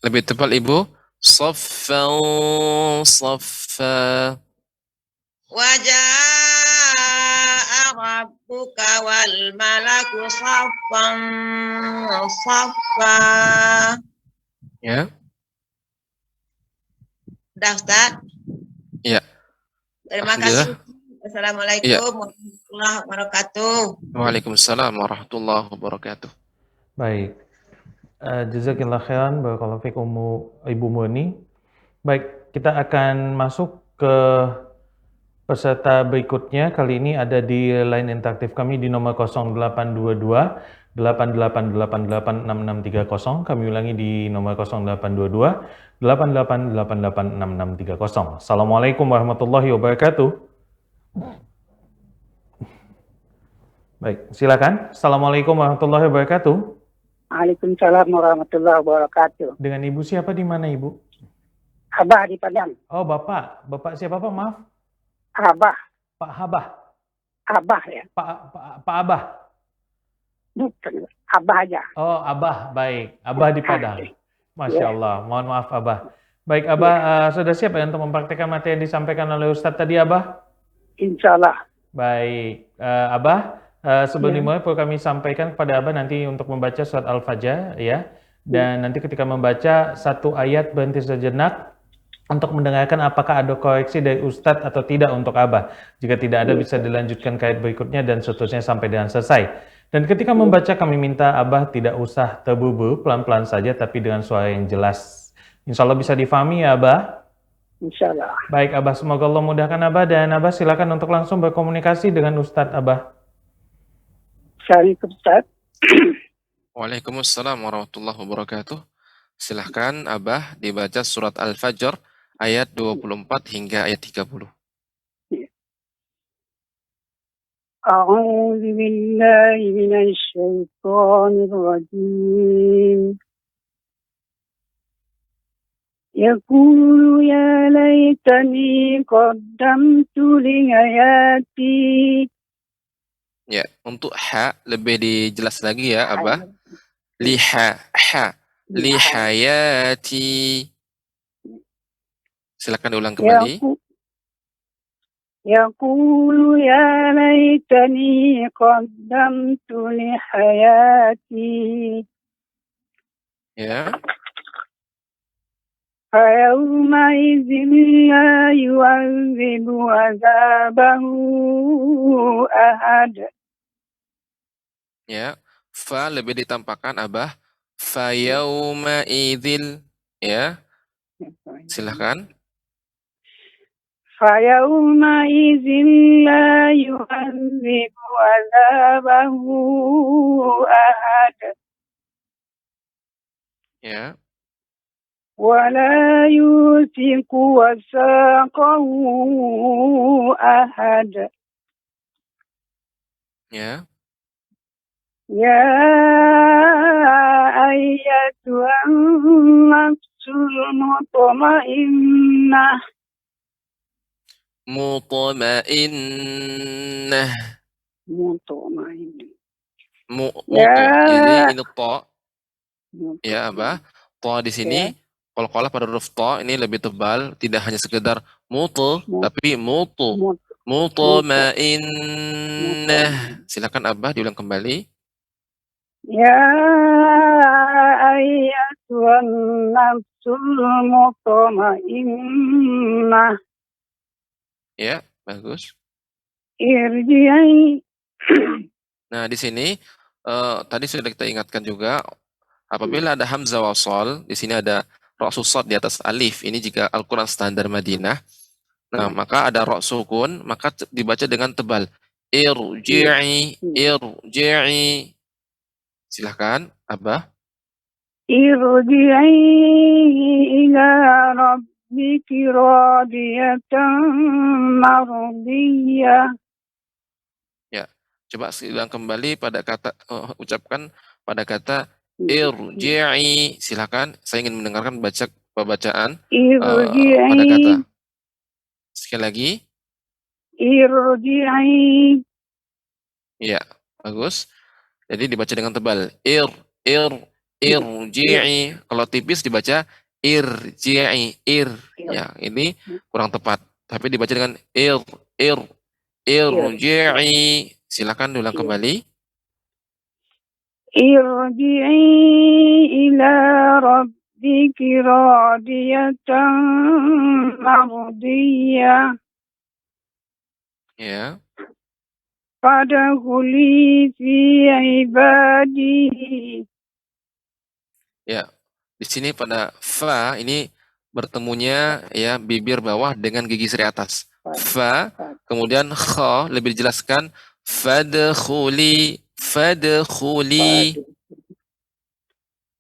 Lebih tebal Ibu. Saffan saffa. Wa jaa rabbuka wal malaku saffan saffa. Ya. Udah Ustaz? Ya. Terima kasih. Assalamualaikum warahmatullahi wabarakatuh. Waalaikumsalam warahmatullahi wabarakatuh. Baik. Jazakillah khairan, barakallahu fikum Ibu Murni. Baik, kita akan masuk ke peserta berikutnya. Kali ini ada di line interaktif kami di nomor 0822 88886630. Kami ulangi di nomor 0822 88886630. Assalamualaikum warahmatullahi wabarakatuh. Baik, silakan. Assalamualaikum warahmatullahi wabarakatuh. Waalaikumsalam warahmatullahi wabarakatuh. Dengan Ibu siapa, di mana Ibu? Abah di Padang. Oh, Bapak. Bapak siapa Pak? Maaf. Abah. Pak Habah. Abah ya. Pak Abah. Bukan, Abah aja. Oh, Abah. Baik. Abah di Padang. Masya Allah. Mohon maaf Abah. Baik, Abah sudah siap ya untuk mempraktikkan materi yang disampaikan oleh Ustadz tadi, Abah? Insya Allah. Baik, Abah, sebelum dimulai perlu kami sampaikan kepada Abah nanti untuk membaca surat Al-Fajr ya. Dan nanti ketika membaca satu ayat berhenti sejenak untuk mendengarkan apakah ada koreksi dari Ustadz atau tidak untuk Abah. Jika tidak ada bisa dilanjutkan ke ayat berikutnya dan seterusnya sampai dengan selesai. Dan ketika membaca kami minta Abah tidak usah terburu-buru, pelan-pelan saja tapi dengan suara yang jelas. Insya Allah bisa difahami ya Abah? Insya Allah. Baik Abah, semoga Allah mudahkan Abah, dan Abah silakan untuk langsung berkomunikasi dengan Ustadz Abah. Assalamualaikum Ustaz. Waalaikumsalam warahmatullahi wabarakatuh. Silahkan Abah dibaca surat Al-Fajr ayat 24 hingga ayat 30. أعوذ بالله من الشيطان الرجيم يقول يا ليتني قدمت لحياتي. Ya, untuk ha lebih dijelas lagi ya, Abah. Lihayati. Silakan diulang kembali. يقول يا ليتني قدمت لحياتي. Ya. فيومئذ لا يعذب عذابه أحد. Ya, fa lebih ditampakkan Abah. Fayauma idzil. Ya, silahkan. فيومئذ لا يعذب عذابه أحد. Ya. ولا يوثق وثاقه أحد. Ya. يا أيتها النفس المطمئنة. Mutmainnah. مطمئنة. Jadi ini to. Ya, Abah. To di sini qalqalah pada huruf to ini lebih tebal, tidak hanya sekedar mutu, tapi mutu. Mutmainnah. Silakan Abah diulang kembali. يا أيتها النفس المطمئنة. Ya, bagus. ارجعي. Nah, di sini tadi sudah kita ingatkan juga apabila ada hamzah wasal, di sini ada ra susad di atas alif. Ini jika Al-Qur'an standar Madinah. Nah, maka ada ra sukun, maka dibaca dengan tebal. Irji'i. Silahkan, Abah. ارجعي إلى ربك راضية مرضية. Ya, coba ulang kembali pada kata ucapkan pada kata irji'i. Silahkan, saya ingin mendengarkan pembacaan pada kata. Sekali lagi. Irji'i. Ya, bagus. Jadi dibaca dengan tebal. Irji'i. Kalau tipis dibaca irji'i. Ya, ini kurang tepat. Tapi dibaca dengan irji'i. Silakan diulang kembali. Irji'i ila rabbiki radiyatan mardiyah. Ya. Fadkhuli fi ibadi. Ya. Di sini pada fa ini bertemunya ya bibir bawah dengan gigi seri atas. Fa, kemudian kha lebih dijelaskan fadkhuli.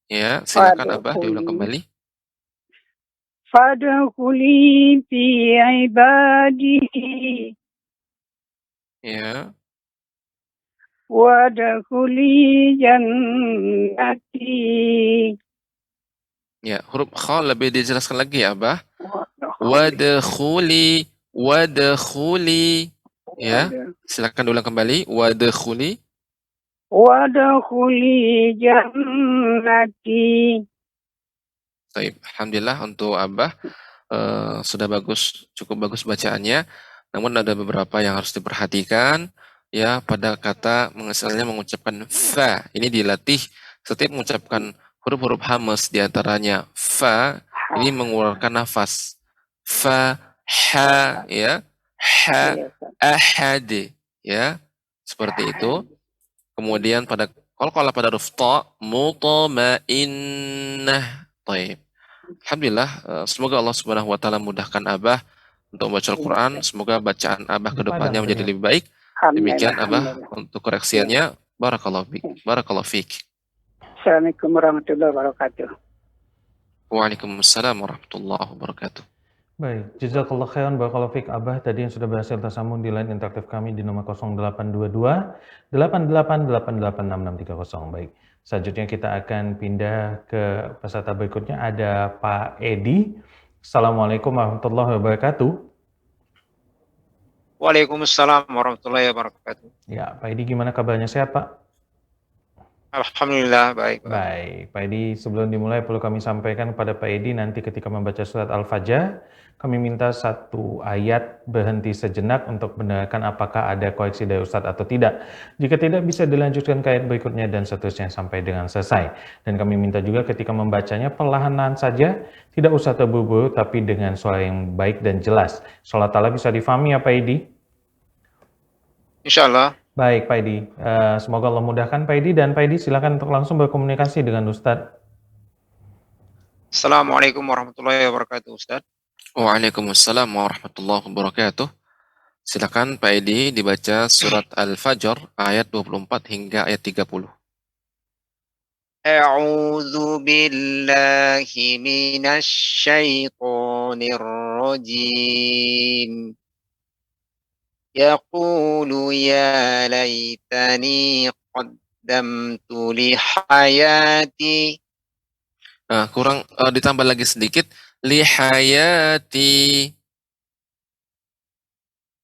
Ya, silakan Abah diulang kembali. Fadkhuli fi ibadi. Ya. Wadkhuli jannati. Ya, huruf kha lebih dijelaskan lagi ya, Abah. Wadkhuli. Ya, silakan diulang kembali. Wadkhuli. Wadkhuli jannati. Baik, alhamdulillah untuk Abah sudah bagus, cukup bagus bacaannya. Namun ada beberapa yang harus diperhatikan ya pada kata misalnya mengucapkan fa. Ini dilatih setiap mengucapkan huruf-huruf hamas diantaranya fa ini mengeluarkan nafas. Fa, ha ya, ha, ahad ya. Seperti itu. Kemudian pada qalqalah pada huruf ta mutmainnah. Baik. Alhamdulillah, semoga Allah Subhanahu wa taala mudahkan Abah untuk membaca Al-Qur'an. Semoga bacaan Abah ke depannya menjadi lebih baik. Demikian Abah untuk koreksiannya. Barakallahu fiik. Assalamualaikum warahmatullahi wabarakatuh. Waalaikumsalam warahmatullahi wabarakatuh. Baik, jazakallah khairan barakallahu fiik Abah tadi yang sudah berhasil tersambung di line interaktif kami di nomor 0822 88886630. Baik, selanjutnya kita akan pindah ke peserta berikutnya ada Pak Edi. Assalamualaikum warahmatullahi wabarakatuh. Waalaikumsalam warahmatullahi wabarakatuh. Ya, Pak Edi gimana kabarnya sehat Pak? Alhamdulillah baik. Baik, Pak Edi sebelum dimulai perlu kami sampaikan kepada Pak Edi nanti ketika membaca surat Al-Fajr kami minta satu ayat berhenti sejenak untuk mendengarkan apakah ada koreksi dari Ustadz atau tidak. Jika tidak bisa dilanjutkan ke ayat berikutnya dan seterusnya sampai dengan selesai. Dan kami minta juga ketika membacanya perlahan-lahan saja, tidak usah terburu-buru tapi dengan suara yang baik dan jelas. Sholat ta'ala bisa difahami ya Pak Edi? Insyaallah. Baik Pak Edi, semoga Allah mudahkan Pak Edi dan Pak Edi silakan untuk langsung berkomunikasi dengan Ustadz. Assalamualaikum warahmatullahi wabarakatuh Ustaz. Waalaikumsalam warahmatullahi wabarakatuh. Silakan Pak Edi dibaca surat Al-Fajr ayat 24 hingga ayat 30. A'udzu billahi minasy syaithanir rajim. Yaqulu ya laitani qaddamtu li hayati. Kurang ditambah lagi sedikit li hayati.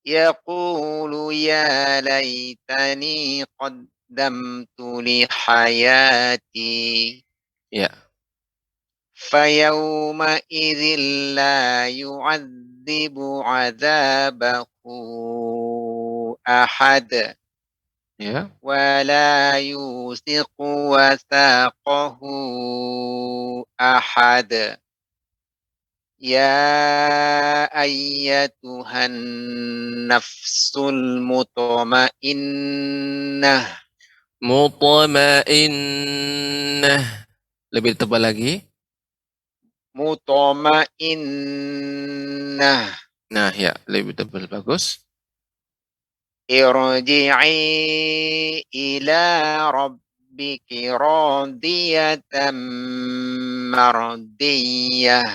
Yaqulu ya laitani qaddamtu li hayati. Ya. Fayawma idzil la yu'adzibu 'adzabahu ahad. Ya. Wa la yusiqu wathaqahu ahad. Ya ayyatuhan nafsul mutmainnah. Mutmainnah. Lebih tebal lagi. Mutmainnah. Nah, ya, lebih tebal, bagus. Irji'i ila rabbiki radiyatan mardiyah.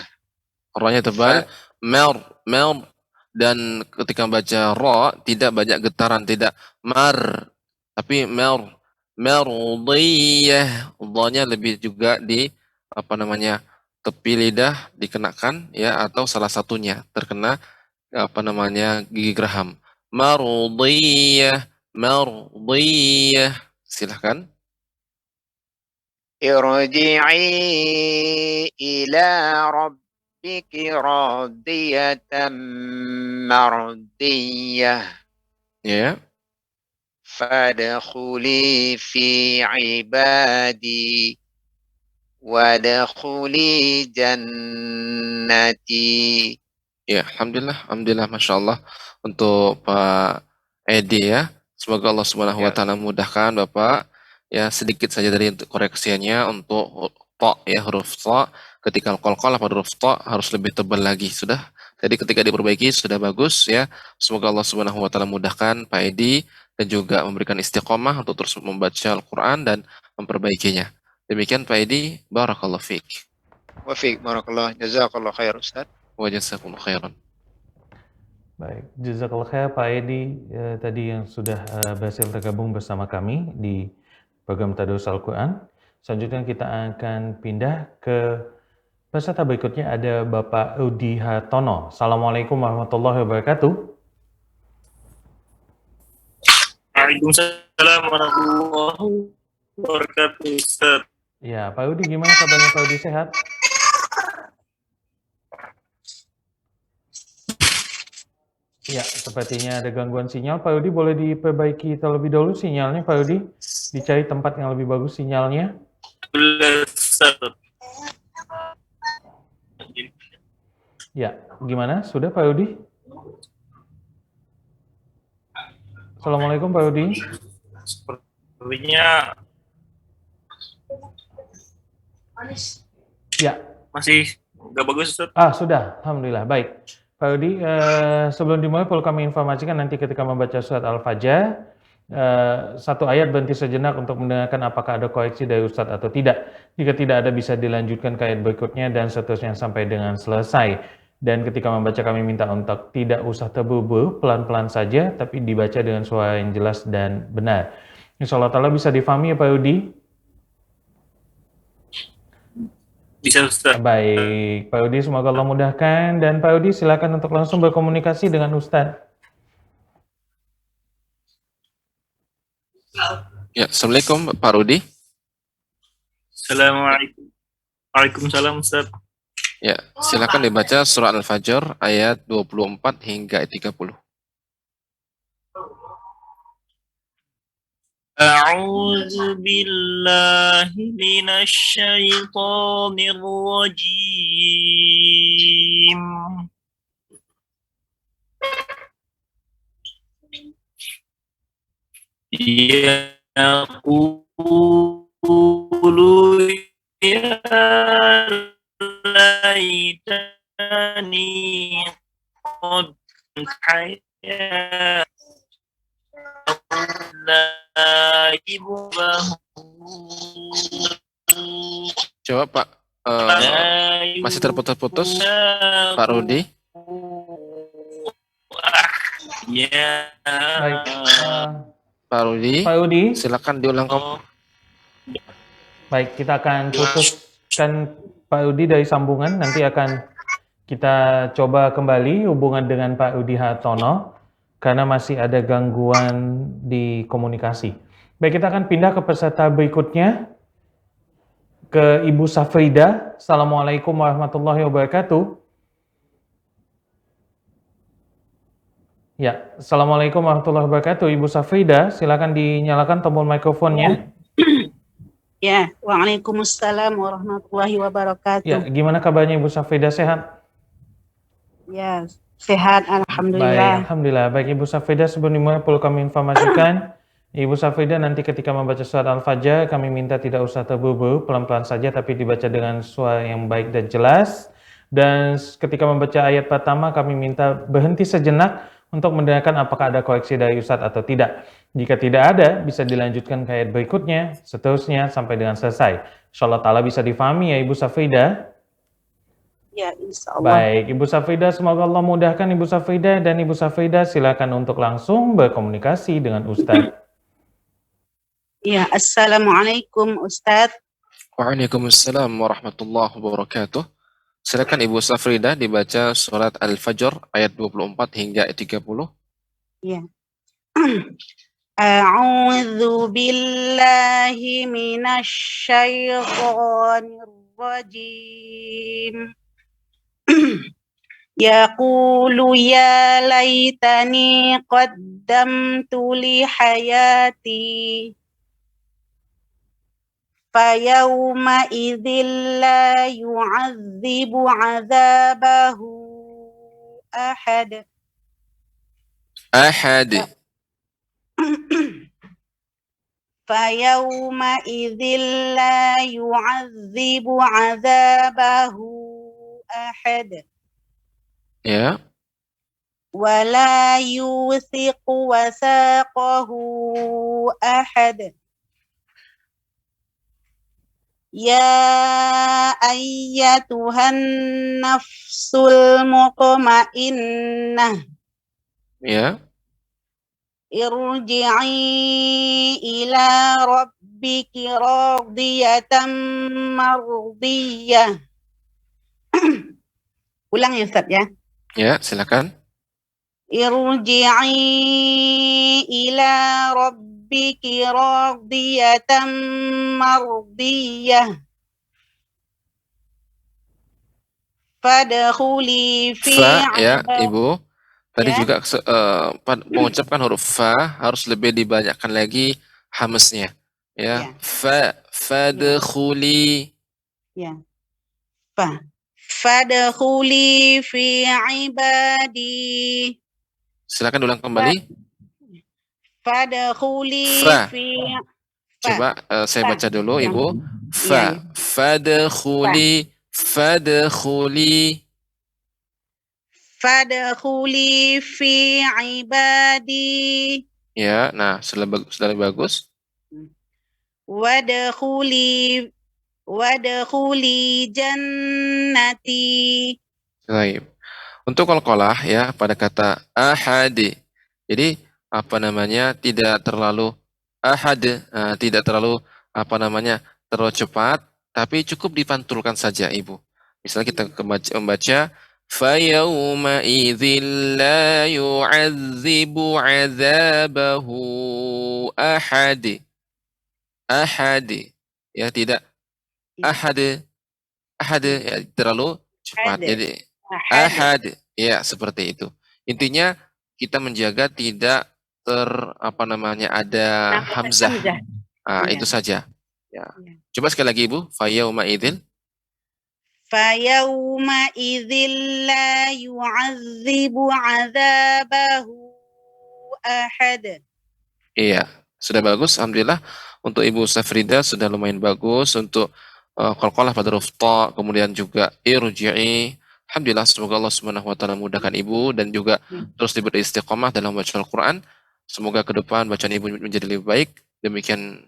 Ra-nya tebal. Mer. Dan ketika baca ra tidak banyak getaran, tidak mar. Tapi mardiyah. Dha-nya lebih juga di tepi lidah dikenakan ya atau salah satunya terkena gigi geraham. Mardiyah. Silahkan. Irji'i ila rabbiki radiyatan mardiyah. Ya. Fadkhuli fi ibadi. Wadkhuli jannati. Ya, alhamdulillah, masya Allah untuk Pak Edi ya. Semoga Allah Subhanahu wa taala mudahkan Bapak. Ya, sedikit saja dari koreksinya untuk ta ya, huruf ta ketika qalqalah pada huruf ta harus lebih tebal lagi. Sudah. Jadi ketika diperbaiki sudah bagus ya. Semoga Allah Subhanahu wa taala mudahkan Pak Edi dan juga memberikan istiqomah untuk terus membaca Al-Qur'an dan memperbaikinya. Demikian Pak Edi, barakallahu fiik. Wa fiik barakallah, jazakallah khair Ustaz. Wa jazakumullah khairan. Baik, jazakallah khair Pak Edi tadi yang sudah berhasil tergabung bersama kami di program Tadarus Al-Quran. Selanjutnya kita akan pindah ke peserta berikutnya ada Bapak Udi Hartono. Assalamualaikum warahmatullahi wabarakatuh. Waalaikumsalam warahmatullahi wabarakatuh Ustaz. Ya, Pak Udi gimana kabarnya Pak Udi, sehat? Ya, sepertinya ada gangguan sinyal. Pak Udi boleh diperbaiki terlebih dahulu sinyalnya Pak Udi. Dicari tempat yang lebih bagus sinyalnya. Ya, gimana? Sudah Pak Udi? Assalamualaikum Pak Udi. Sepertinya ya masih nggak bagus Ustaz. Sudah, alhamdulillah. Baik Pak Udi, sebelum dimulai perlu kami informasikan nanti ketika membaca surat Al-Fajr satu ayat berhenti sejenak untuk mendengarkan apakah ada koreksi dari Ustadz atau tidak. Jika tidak ada bisa dilanjutkan ke ayat berikutnya dan seterusnya sampai dengan selesai. Dan ketika membaca kami minta untuk tidak usah terburu-buru, pelan-pelan saja, tapi dibaca dengan suara yang jelas dan benar. Insyaallah ta'ala bisa difahami ya Pak Yudi? Bisa Ustaz. Baik, Pak Yudi semoga Allah mudahkan. Dan Pak Yudi silakan untuk langsung berkomunikasi dengan Ustadz. Ya, Assalamualaikum Pak Rudi. Assalamualaikum. Waalaikumsalam Ustaz. Ya, silakan dibaca surah Al-Fajr ayat 24 hingga ayat 30. A'udzu billahi minasy syaithanir rajim. Yaqulu ya laitani qad hayya Coba Pak, masih terputus-putus Pak Rudi. Baik, Pak Rudi, silakan diulang kembali. Baik, kita akan putuskan Pak Yudi dari sambungan. Nanti akan kita coba kembali hubungan dengan Pak Yudi Hartono karena masih ada gangguan di komunikasi. Baik, kita akan pindah ke peserta berikutnya, ke Ibu Safrida. Assalamualaikum warahmatullahi wabarakatuh. Ya, Assalamualaikum warahmatullahi wabarakatuh. Ibu Safrida, silakan dinyalakan tombol mikrofonnya. Ya, waalaikumsalam warahmatullahi wabarakatuh. Ya, gimana kabarnya Ibu Safrida, sehat? Ya, sehat, alhamdulillah. Baik, alhamdulillah. Baik Ibu Safrida, sebelum dimulai perlu kami informasikan, Ibu Safrida nanti ketika membaca surat Al-Fajr, kami minta tidak usah terburu-buru, pelan-pelan saja, tapi dibaca dengan suara yang baik dan jelas. Dan ketika membaca ayat pertama, kami minta berhenti sejenak untuk mendengarkan apakah ada koreksi dari Ustadz atau tidak. Jika tidak ada, bisa dilanjutkan ke ayat berikutnya, seterusnya sampai dengan selesai. Insyaallah ta'ala bisa difahami ya Ibu Safrida? Ya, insyaallah. Baik, Ibu Safrida, semoga Allah mudahkan Ibu Safrida, dan Ibu Safrida silakan untuk langsung berkomunikasi dengan Ustadz. Ya, Assalamualaikum Ustadz. Waalaikumsalam warahmatullahi wabarakatuh. Silakan Ibu Safrida dibaca surat Al-Fajr ayat 24 hingga ayat 30. Ya. A'udzu billahi minasy syaithanir rajim. Yaqulu ya laitani qaddamtu li hayati. Fayawma idzil la yu'adzibu 'adzabahu ahad. Fayawma idzil la yu'adzibu 'adzabahu ahad. Ya. Wala yuthiqu wasaqahu ahad. Ya ayyatuhan nafsul mutmainnah. Ya. Irji'i ila rabbiki radiyatan mardiyah. Ulang ya Ustaz ya. Ya, silakan. Irji'i ila rabbiki radiyatan mardiyah. Fadkhuli fi ya Ibu. Tadi juga mengucapkan huruf fa harus lebih dibanyakkan lagi hamznya. Ya. Fadkhuli. Ya. Fadkhuli fi ibadi. Silakan ulang kembali. Fadkhuli fi. Coba saya baca dulu Ibu. Fadkhuli. Fadkhuli fi ibadi. Ya, nah sudah bagus. Wadkhuli jannati. Baik. Untuk qalqalah ya pada kata ahad. Jadi apa namanya tidak terlalu ahad, tidak terlalu apa namanya terlalu cepat, tapi cukup dipantulkan saja Ibu. Misalnya kita membaca fayauma idzil la yu'adzibu 'adzabahu ahad. Ahad. Ya tidak ahad. Ahad ya terlalu cepat. Ahad. Jadi Ahad. ahad. Ya seperti itu. Intinya kita menjaga tidak apa namanya ada hamzah. Iya. Itu saja. Ya. Coba sekali lagi Ibu. Fayauma idzil. Fayauma idzil la yu'adzibu 'adzabahu ahad. Iya, sudah bagus. Alhamdulillah. Untuk Ibu Safrida sudah lumayan bagus. Untuk qalqalah pada huruf ta, kemudian juga irji'i. Alhamdulillah, semoga Allah Subhanahu wa taala mudahkan Ibu dan juga terus diberi istiqomah dalam membaca Al-Qur'an. Semoga ke depan bacaan Ibu menjadi lebih baik. Demikian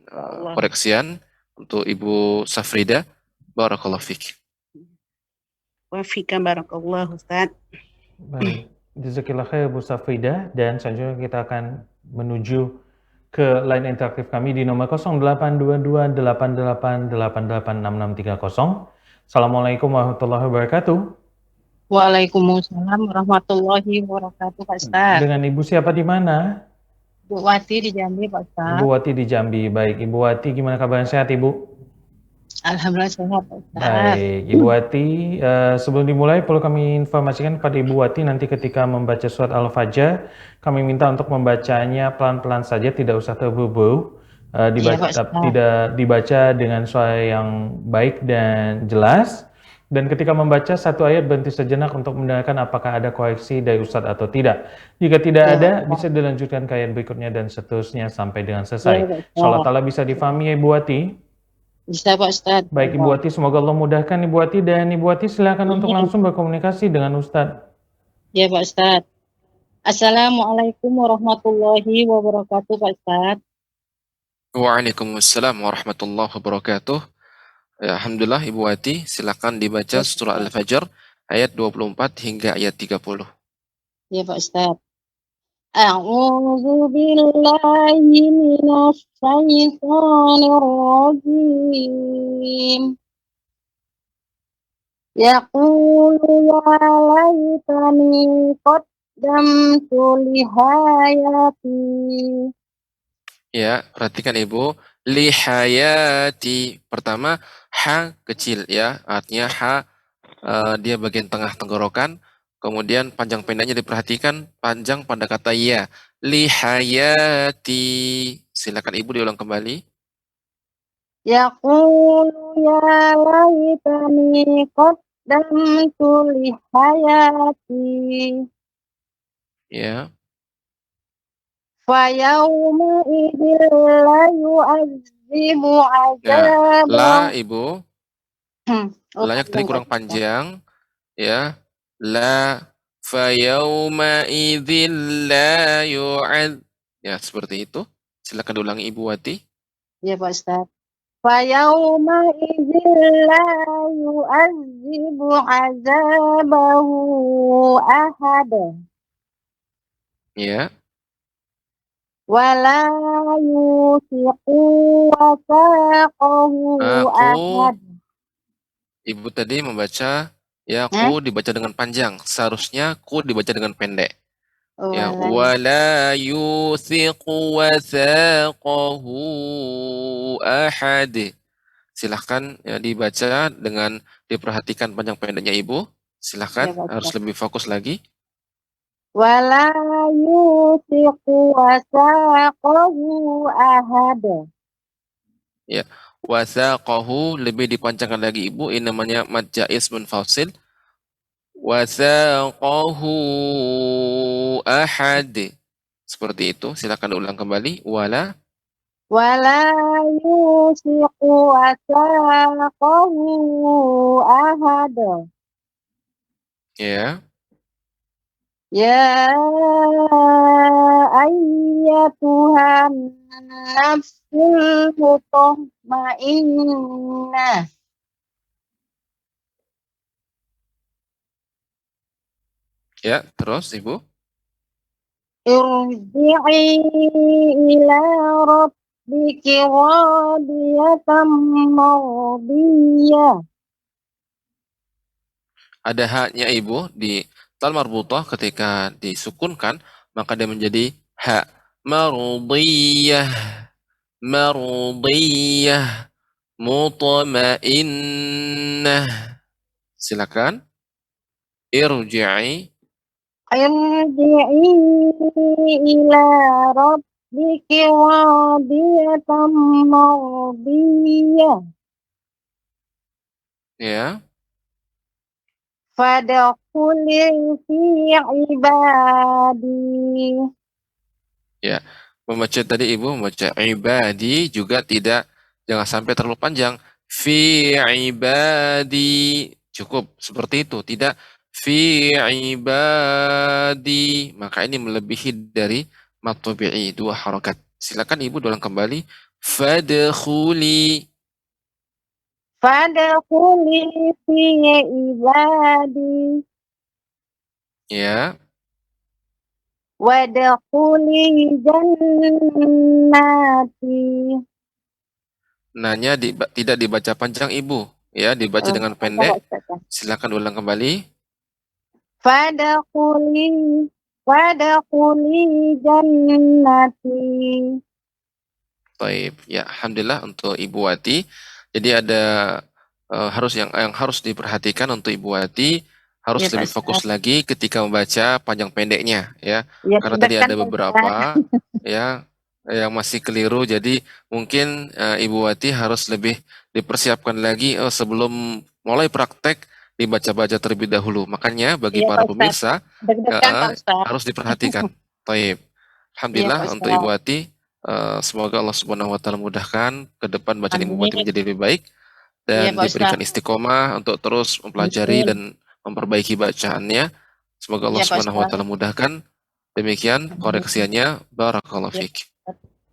koreksian untuk Ibu Safrida. Barakallahu fiik. Wa fika barakallah Ustaz. Baik, jazakillah khair Bu Safrida, dan selanjutnya kita akan menuju ke line interaktif kami di nomor 082288886630. Assalamualaikum warahmatullahi wabarakatuh. Waalaikumsalam warahmatullahi wabarakatuh Pak Ustaz. Dengan Ibu siapa di mana? Bu Wati di Jambi Pak Ustaz. Ibu Wati di Jambi. Baik, Ibu Wati gimana kabarnya, sehat Ibu? Alhamdulillah sehat Pak Ustaz. Baik, Ibu Wati, sebelum dimulai perlu kami informasikan kepada Ibu Wati nanti ketika membaca surat Al-Fajr, kami minta untuk membacanya pelan-pelan saja, tidak usah terburu-buru, tidak dibaca dengan suara yang baik dan jelas, dan ketika membaca satu ayat berhenti sejenak untuk mendengarkan apakah ada koreksi dari Ustadz atau tidak. Jika tidak ada, bisa dilanjutkan ke ayat berikutnya dan seterusnya sampai dengan selesai. Insyaallah ta'ala bisa difahami ya Ibu Wati? Bisa Pak Ustadz. Baik Ibu Wati, semoga Allah mudahkan Ibu Wati, dan Ibu Wati silakan untuk langsung berkomunikasi dengan Ustadz. Ya Pak Ustadz. Assalamualaikum warahmatullahi wabarakatuh Pak Ustadz. Waalaikumsalam warahmatullahi wabarakatuh. Ya, alhamdulillah Ibu Wati, silakan dibaca surah Al-Fajr ayat 24 hingga ayat 30. Ya Pak Ustadz. A'udzu billahi minasy syaithanir rajim. Yaqulu ya laitani qaddamtu li hayati. Ya, perhatikan Ibu, li hayati. Pertama, ha kecil ya, artinya ha dia bagian tengah tenggorokan. Kemudian panjang pendeknya diperhatikan, panjang pada kata ya. Li hayati. Silakan Ibu diulang kembali. Yaqulu ya laitani qaddamtu li hayati. Ya. Fa yauma idzil la yu'adzibu 'adzabahu. La Ibu. La-nya tadi kurang panjang. Ya. La fa yauma idzil la yu'ad. Ya, seperti itu. Silakan diulangi Ibu Wati. Ya Pak Ustaz. Fa yauma idzil la yu'adzibu 'adzabahu ahad. Ya. Wala yusiqu wasaqahu ahad. Ibu tadi membaca ya ku dibaca dengan panjang, seharusnya ku dibaca dengan pendek. Ya, wala yuthiqu wathaqahu ahad. Silahkan ya dibaca dengan diperhatikan panjang pendeknya Ibu. Silahkan, harus lebih fokus lagi. Wala yuthiqu wasaqahu ahad. Ya, wathaqahu lebih dipanjangkan lagi Ibu, ini namanya mad jaiz munfasil. Wathaqahu ahad. Seperti itu, silakan ulang kembali. Wala yusiqu wasaqahu ahad. Ya. Ya ayyatuhan nafsul mutmainnah. Ya, terus Ibu. Irji'i ila rabbiki radiyatan mardiyah. Ada haknya Ibu di tal marbutah ketika disukunkan maka dia menjadi ha mardiyah mardiyah mutmainnah. Silakan. Irji'i. Irji'i ila rabbiki radiyatan mardiyah. Ya. Fadkhuli fi ibadi. Ya. Membaca tadi Ibu membaca ibadi juga tidak, jangan sampai terlalu panjang. Fi ibadi. Cukup seperti itu, tidak fi ibadi. Maka ini melebihi dari matobi'i, 2 harokat. Silakan Ibu ulang kembali. Fadkhuli. Fadkhuli fi ibadi. Ya. Wadkhuli jannati. Nanya tidak dibaca panjang Ibu, ya, dibaca dengan pendek. Silakan ulang kembali. Fadkhuli jannati. Baik, ya, alhamdulillah untuk Ibu Wati. Jadi ada yang harus diperhatikan untuk Ibu Wati, harus Ya, lebih Pak fokus Ustaz. lagi ketika membaca panjang pendeknya, ya. Ya, Karena tadi tekan, ada Pak beberapa Ustaz. ya yang masih keliru. Jadi mungkin Ibu Wati harus lebih dipersiapkan lagi sebelum mulai praktek, dibaca-baca terlebih dahulu. Makanya bagi Iya, para Pak Ustaz. pemirsa Deg-degan, Pak Ustaz. harus diperhatikan. Taib. Iya, Alhamdulillah Pak untuk Ustaz. Ibu Wati, semoga Allah Subhanahu wa taala mudahkan ke depan bacaan Ibu Wati Amin. menjadi lebih baik Iya, dan Pak Ustaz. diberikan istiqomah untuk terus mempelajari Amin. dan memperbaiki bacaannya. Semoga Allah Iya, Pak Subhanahu wa Ustaz. taala mudahkan. Demikian Amin. koreksiannya. Barakallahu Ya, fiik.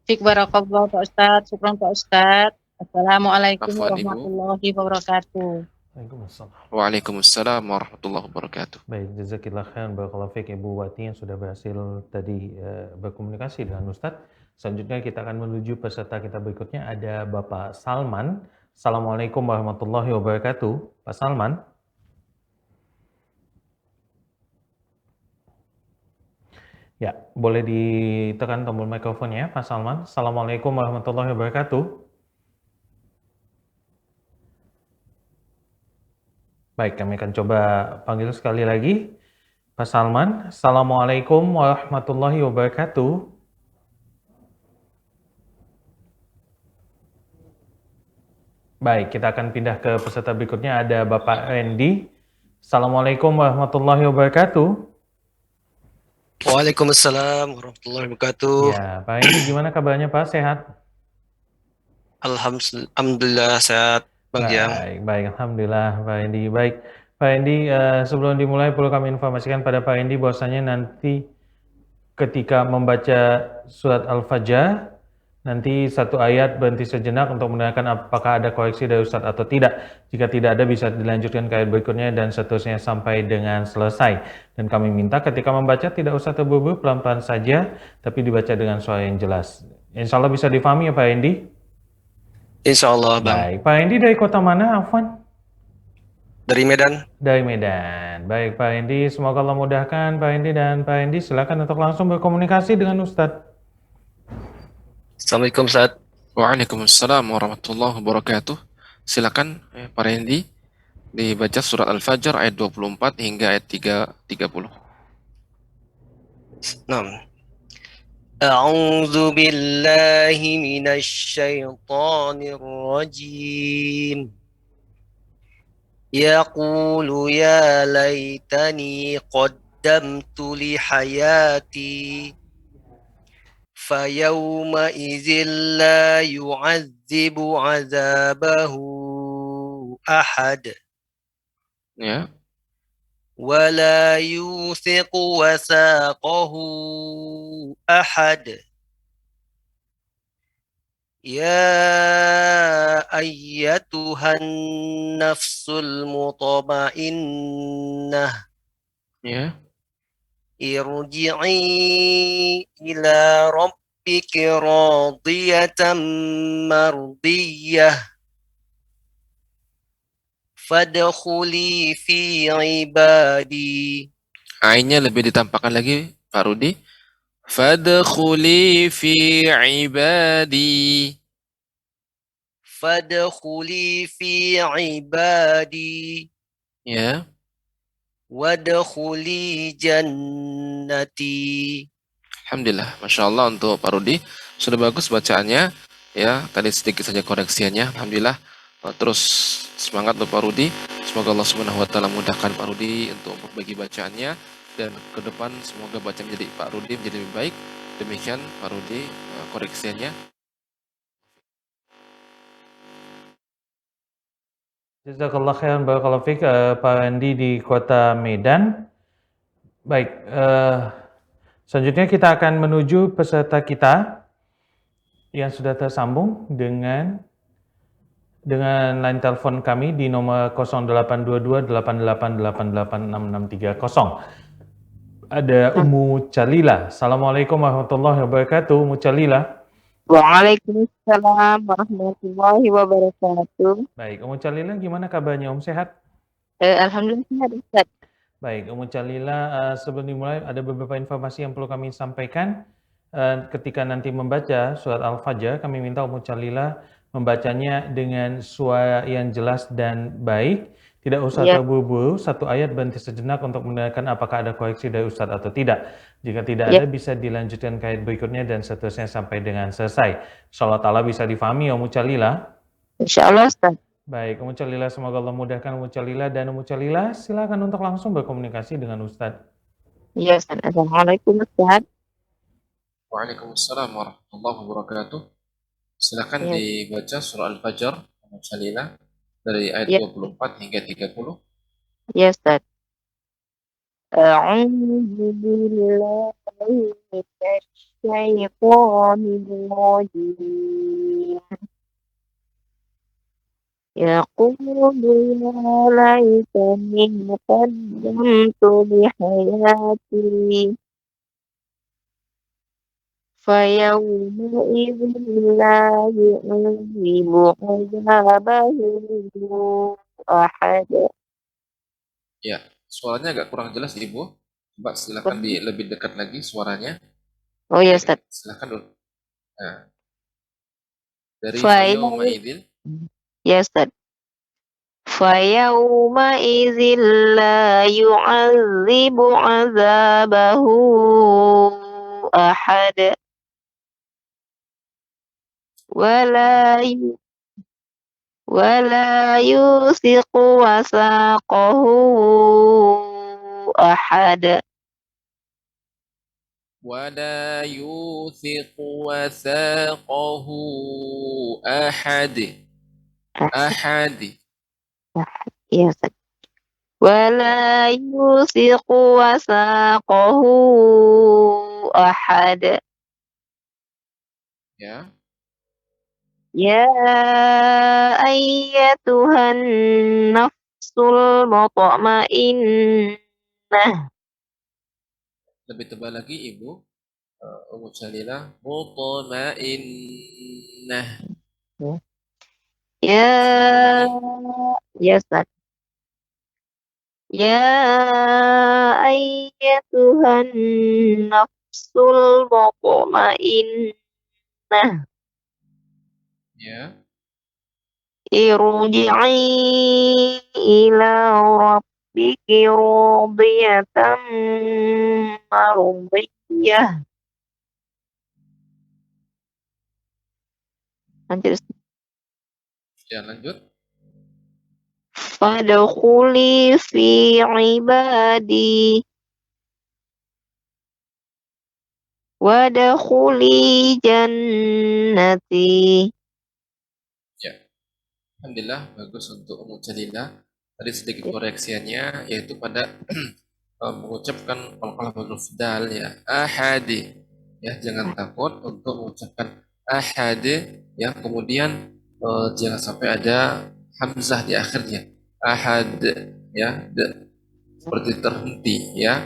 Fik barakallah Pak Ustaz. Syukran Pak Ustaz. Assalamualaikum Afwan Ibu. warahmatullahi wabarakatuh. Waalaikumsalam. Waalaikumsalam warahmatullahi wabarakatuh. Baik, jazakillah khairan barakallahu fiik Ibu Wati yang sudah berhasil tadi berkomunikasi dengan Ustadz. Selanjutnya kita akan menuju peserta kita berikutnya, ada Bapak Salman. Assalamualaikum warahmatullahi wabarakatuh. Pak Salman. Ya, boleh ditekan tombol mikrofonnya Pak Salman. Assalamualaikum warahmatullahi wabarakatuh. Baik, kami akan coba panggil sekali lagi. Pak Salman, Assalamualaikum warahmatullahi wabarakatuh. Baik, kita akan pindah ke peserta berikutnya, ada Bapak Randy. Assalamualaikum warahmatullahi wabarakatuh. Waalaikumsalam warahmatullahi wabarakatuh. Ya, Pak Randy, gimana kabarnya Pak? Sehat? Alhamdulillah sehat, Bang Giang. Baik, alhamdulillah Pak Randy. Baik, Pak Randy, sebelum dimulai perlu kami informasikan pada Pak Randy bahwasanya nanti ketika membaca surat Al-Fajr, nanti satu ayat berhenti sejenak untuk menanyakan apakah ada koreksi dari Ustadz atau tidak. Jika tidak ada, bisa dilanjutkan ke ayat berikutnya dan seterusnya sampai dengan selesai. Dan kami minta ketika membaca tidak usah terburu-buru, pelan-pelan saja, tapi dibaca dengan suara yang jelas. Insya Allah bisa difahami ya Pak Randy? Insya Allah, Bang. Baik, Pak Randy dari kota mana, Afwan? Dari Medan. Dari Medan. Baik, Pak Randy, semoga Allah mudahkan Pak Randy, dan Pak Randy silakan untuk langsung berkomunikasi dengan Ustadz. Assalamualaikum Ustaz. Waalaikumsalam warahmatullahi wabarakatuh. Silakan Pak Randy dibaca surat Al-Fajr ayat 24 hingga ayat 30. Naam. A'udzu billahi minasy syaithanir rajim. Yaqulu ya laitani qaddamtu li hayati. فيومئذ لا يعذب عذابه أحد Ya. ولا يوثق وثاقه أحد يا أيتها النفس المطمئنة Ya. ارجعي إلى ربك راضية مرضية فادخلي في عبادي. Ainnya lebih ditampakkan lagi, Pak Rudi. Fadkhuli fi ibadi. Fadkhuli fi ibadi. Ya. Wadkhuli jannati. Alhamdulillah, Masya Allah untuk Pak Rudi. Sudah bagus bacaannya. Ya, tadi sedikit saja koreksiannya. Alhamdulillah. Terus semangat untuk Pak Rudi. Semoga Allah Subhanahu wa taala mudahkan Pak Rudi untuk memperbaiki bacaannya, dan ke depan semoga bacaan menjadi Pak Rudi menjadi lebih baik. Demikian Pak Rudi koreksiannya. Jazakallah khairan barakallahu fiik, Pak Andi di Kota Medan. Baik, selanjutnya kita akan menuju peserta kita yang sudah tersambung dengan line telepon kami di nomor 082288886630. Ada Ummu Calila. Assalamualaikum warahmatullahi wabarakatuh, Ummu Calila. Waalaikumsalam warahmatullahi wabarakatuh. Baik, Ummu Calila, gimana kabarnya? Sehat? Alhamdulillah sehat, Ustaz. Baik, Ummu Calila, sebelum dimulai ada beberapa informasi yang perlu kami sampaikan. Ketika nanti membaca surat Al-Fajr, kami minta Ummu Calila membacanya dengan suara yang jelas dan baik. Tidak usah terburu-buru, satu ayat berhenti sejenak untuk mendengarkan apakah ada koreksi dari Ustadz atau tidak. Jika tidak ada, bisa dilanjutkan ke ayat berikutnya dan seterusnya sampai dengan selesai. Insyaallah ta'ala bisa difahami, Ummu Calila? Insyaallah, Ustaz. Baik, Ummu Calila, semoga Allah mudahkan Ummu Calila. Dan Ummu Calila, silakan untuk langsung berkomunikasi dengan Ustadz. Iya, Ustaz. Assalamualaikum, Ustaz. Waalaikumsalam warahmatullahi wabarakatuh. Silakan dibaca surah Al-Fajr, Ummu Calila, dari ayat 24 hingga 30. Ya, Ustaz. A'udzu billahi minasy syaithanir rajim. Yaqulu ya laitani qaddamtu li hayati. فيومئذ لا يعذب عذابه أحد. Ya, suaranya agak kurang jelas Ibu. Coba silakan lebih dekat lagi suaranya. Oh ya, Ustaz. Silakan dulu. Nah. Dari Fayauma'idin. Ya, Ustaz. فيومئذ لا يعذب عذابه أحد ولا يوثق وثاقه أحد. ولا يوثق وثاقه أحد. أحد. Yes. ولا يوثق وثاقه أحد. Ya. يا أيتها النفس المطمئنة. Lebih tebal lagi Ibu, Ummu Calila. Mutmainnah. Ya Ustaz. Ya ayyatuhan nafsul mutmainnah. Ya. Irji'i ila rabbiki radiyatan mardiyah. Ya, lanjut. Fadkhuli fi ibadi. Wadkhuli jannati. Ya. Alhamdulillah, bagus untuk Ummu Calila. Tadi sedikit koreksiannya, yaitu pada mengucapkan qalqalah huruf dal ya. Ahadi. Ya, jangan takut untuk mengucapkan ahadi, ya, kemudian jangan sampai ada hamzah di akhirnya. Ahad, ya, seperti terhenti, ya.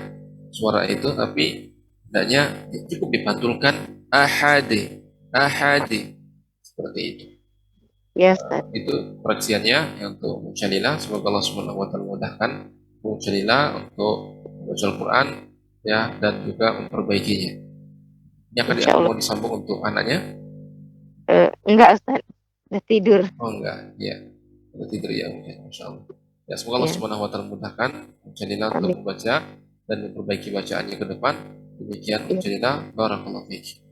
suara itu, tapi hendaknya cukup dipantulkan ahadi, ahadi, seperti itu. Ya, Ustaz. Itu koreksiannya yang untuk Mujalila. Semoga Allah Subhanahu wa taala mudahkan Mujalila untuk membaca Al-Qur'an ya, dan juga memperbaikinya. Yang kedua mau disambung untuk anaknya? Enggak, Ustaz. Udah tidur. Oh enggak, ya. Udah tidur ya, Masya Allah. Ya, semoga Allah Subhanahu wa taala mudahkan Mujalila untuk membaca dan memperbaiki bacaannya ke depan. Demikian Mujalila, barakallahu fiik.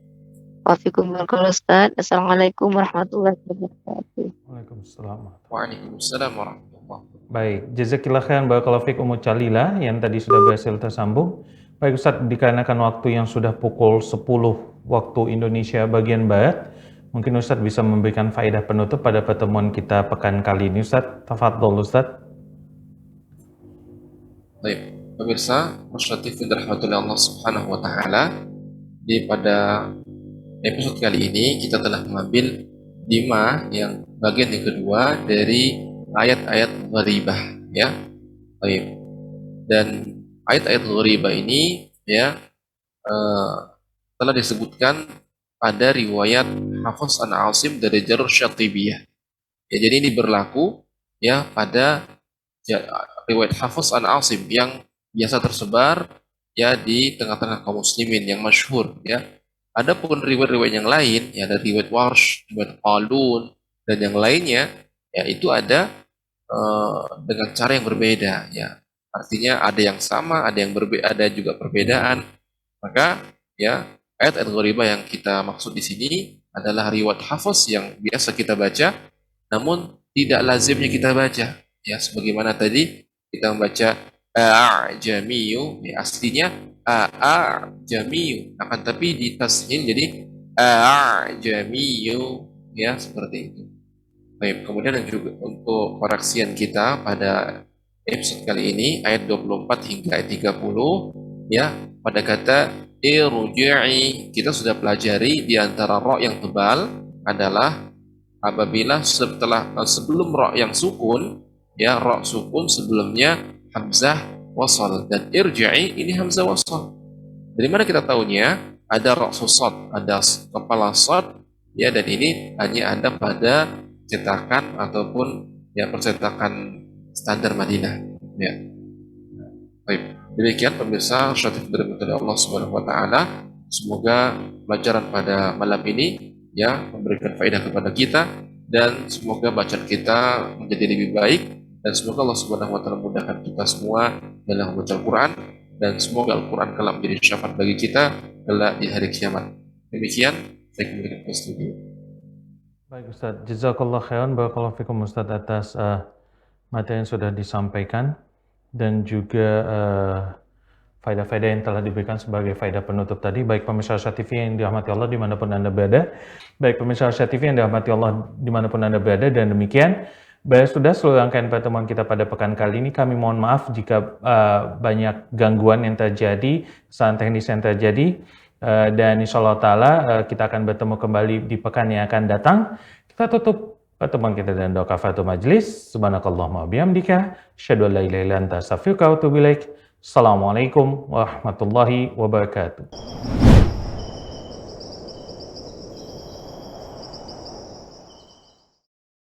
Waalaikumsalam Ustaz. Assalamualaikum warahmatullahi wabarakatuh. Waalaikumsalam. Waalaikumsalam warahmatullahi wabarakatuh. Baik, jazakillah khairan barakallahu fiik Ummu Jalila yang tadi sudah berhasil tersambung. Baik Ustaz, dikarenakan waktu yang sudah pukul 10 waktu Indonesia bagian Barat, mungkin Ustaz bisa memberikan faedah penutup pada pertemuan kita pekan kali ini. Ustaz, tafadhol Ustaz. Baik, pemirsa Musyatif yang dirahmati Allah Subhanahu wa taala, pada episode kali ini kita telah mengambil 5 yang bagian yang kedua dari ayat-ayat gharibah ya. Baik. Dan ayat-ayat gharibah ini ya telah disebutkan pada riwayat Hafs an Asim dari Jarur Syatibiyah. Ya, jadi ini berlaku ya pada riwayat Hafs an Asim yang biasa tersebar ya di tengah-tengah kaum muslimin yang masyhur ya. Adapun riwayat-riwayat yang lain, ya ada riwayat Warsh, riwayat Qalun, dan yang lainnya, ya itu ada dengan cara yang berbeda, ya. Artinya ada yang sama, ada yang berbeda, ada juga perbedaan. Maka, ya ayat-ayat gharibah yang kita maksud di sini adalah riwayat Hafs yang biasa kita baca, namun tidak lazimnya kita baca. Ya, sebagaimana tadi kita membaca a'jamiyu, ya, aslinya a'jamiyu, akan tapi ditashil jadi a'jamiyu, ya seperti itu. Baik, kemudian juga untuk koreksian kita pada episode kali ini ayat 24 hingga ayat 30 ya, pada kata irji'i kita sudah pelajari di antara ra yang tebal adalah apabila sebelum ra yang sukun ya, ra sukun sebelumnya hamzah wasal, dan irji'i ini hamzah wasal. Dari mana kita tahunya? Ada ra'su sad, ada kepala sad ya, dan ini hanya ada pada cetakan ataupun ya percetakan standar Madinah ya. Baik, demikian pemirsa Syarif dari Allah Subhanahu wa taala. Semoga pelajaran pada malam ini ya memberikan faedah kepada kita, dan semoga bacaan kita menjadi lebih baik. Dan semoga Allah Subhanahu wa taala mudahkan kita semua dalam membaca Al-Qur'an, dan semoga Al-Qur'an kelak menjadi syafaat bagi kita kelak di hari kiamat. Demikian saya kembalikan ke studio. Baik Ustaz, jazakallah khairan barakallahu fikum Ustaz atas materi yang sudah disampaikan, dan juga faedah-faedah yang telah diberikan sebagai faedah penutup tadi. Baik pemirsa Arsyad TV yang dirahmati Allah dimanapun Anda berada, baik pemirsa Arsyad TV yang dirahmati Allah dimanapun Anda berada, dan demikian sudah seluruh rangkaian pertemuan kita pada pekan kali ini. Kami mohon maaf jika banyak gangguan yang terjadi, kesalahan teknis yang terjadi, dan insya Allah ta'ala kita akan bertemu kembali di pekan yang akan datang. Kita tutup pertemuan kita dengan doa kafaratul majlis. Subhanakallahumma bihamdika, asyhadu an la ilaha illa anta, astaghfiruka wa atubu ilaik. Assalamualaikum warahmatullahi wabarakatuh.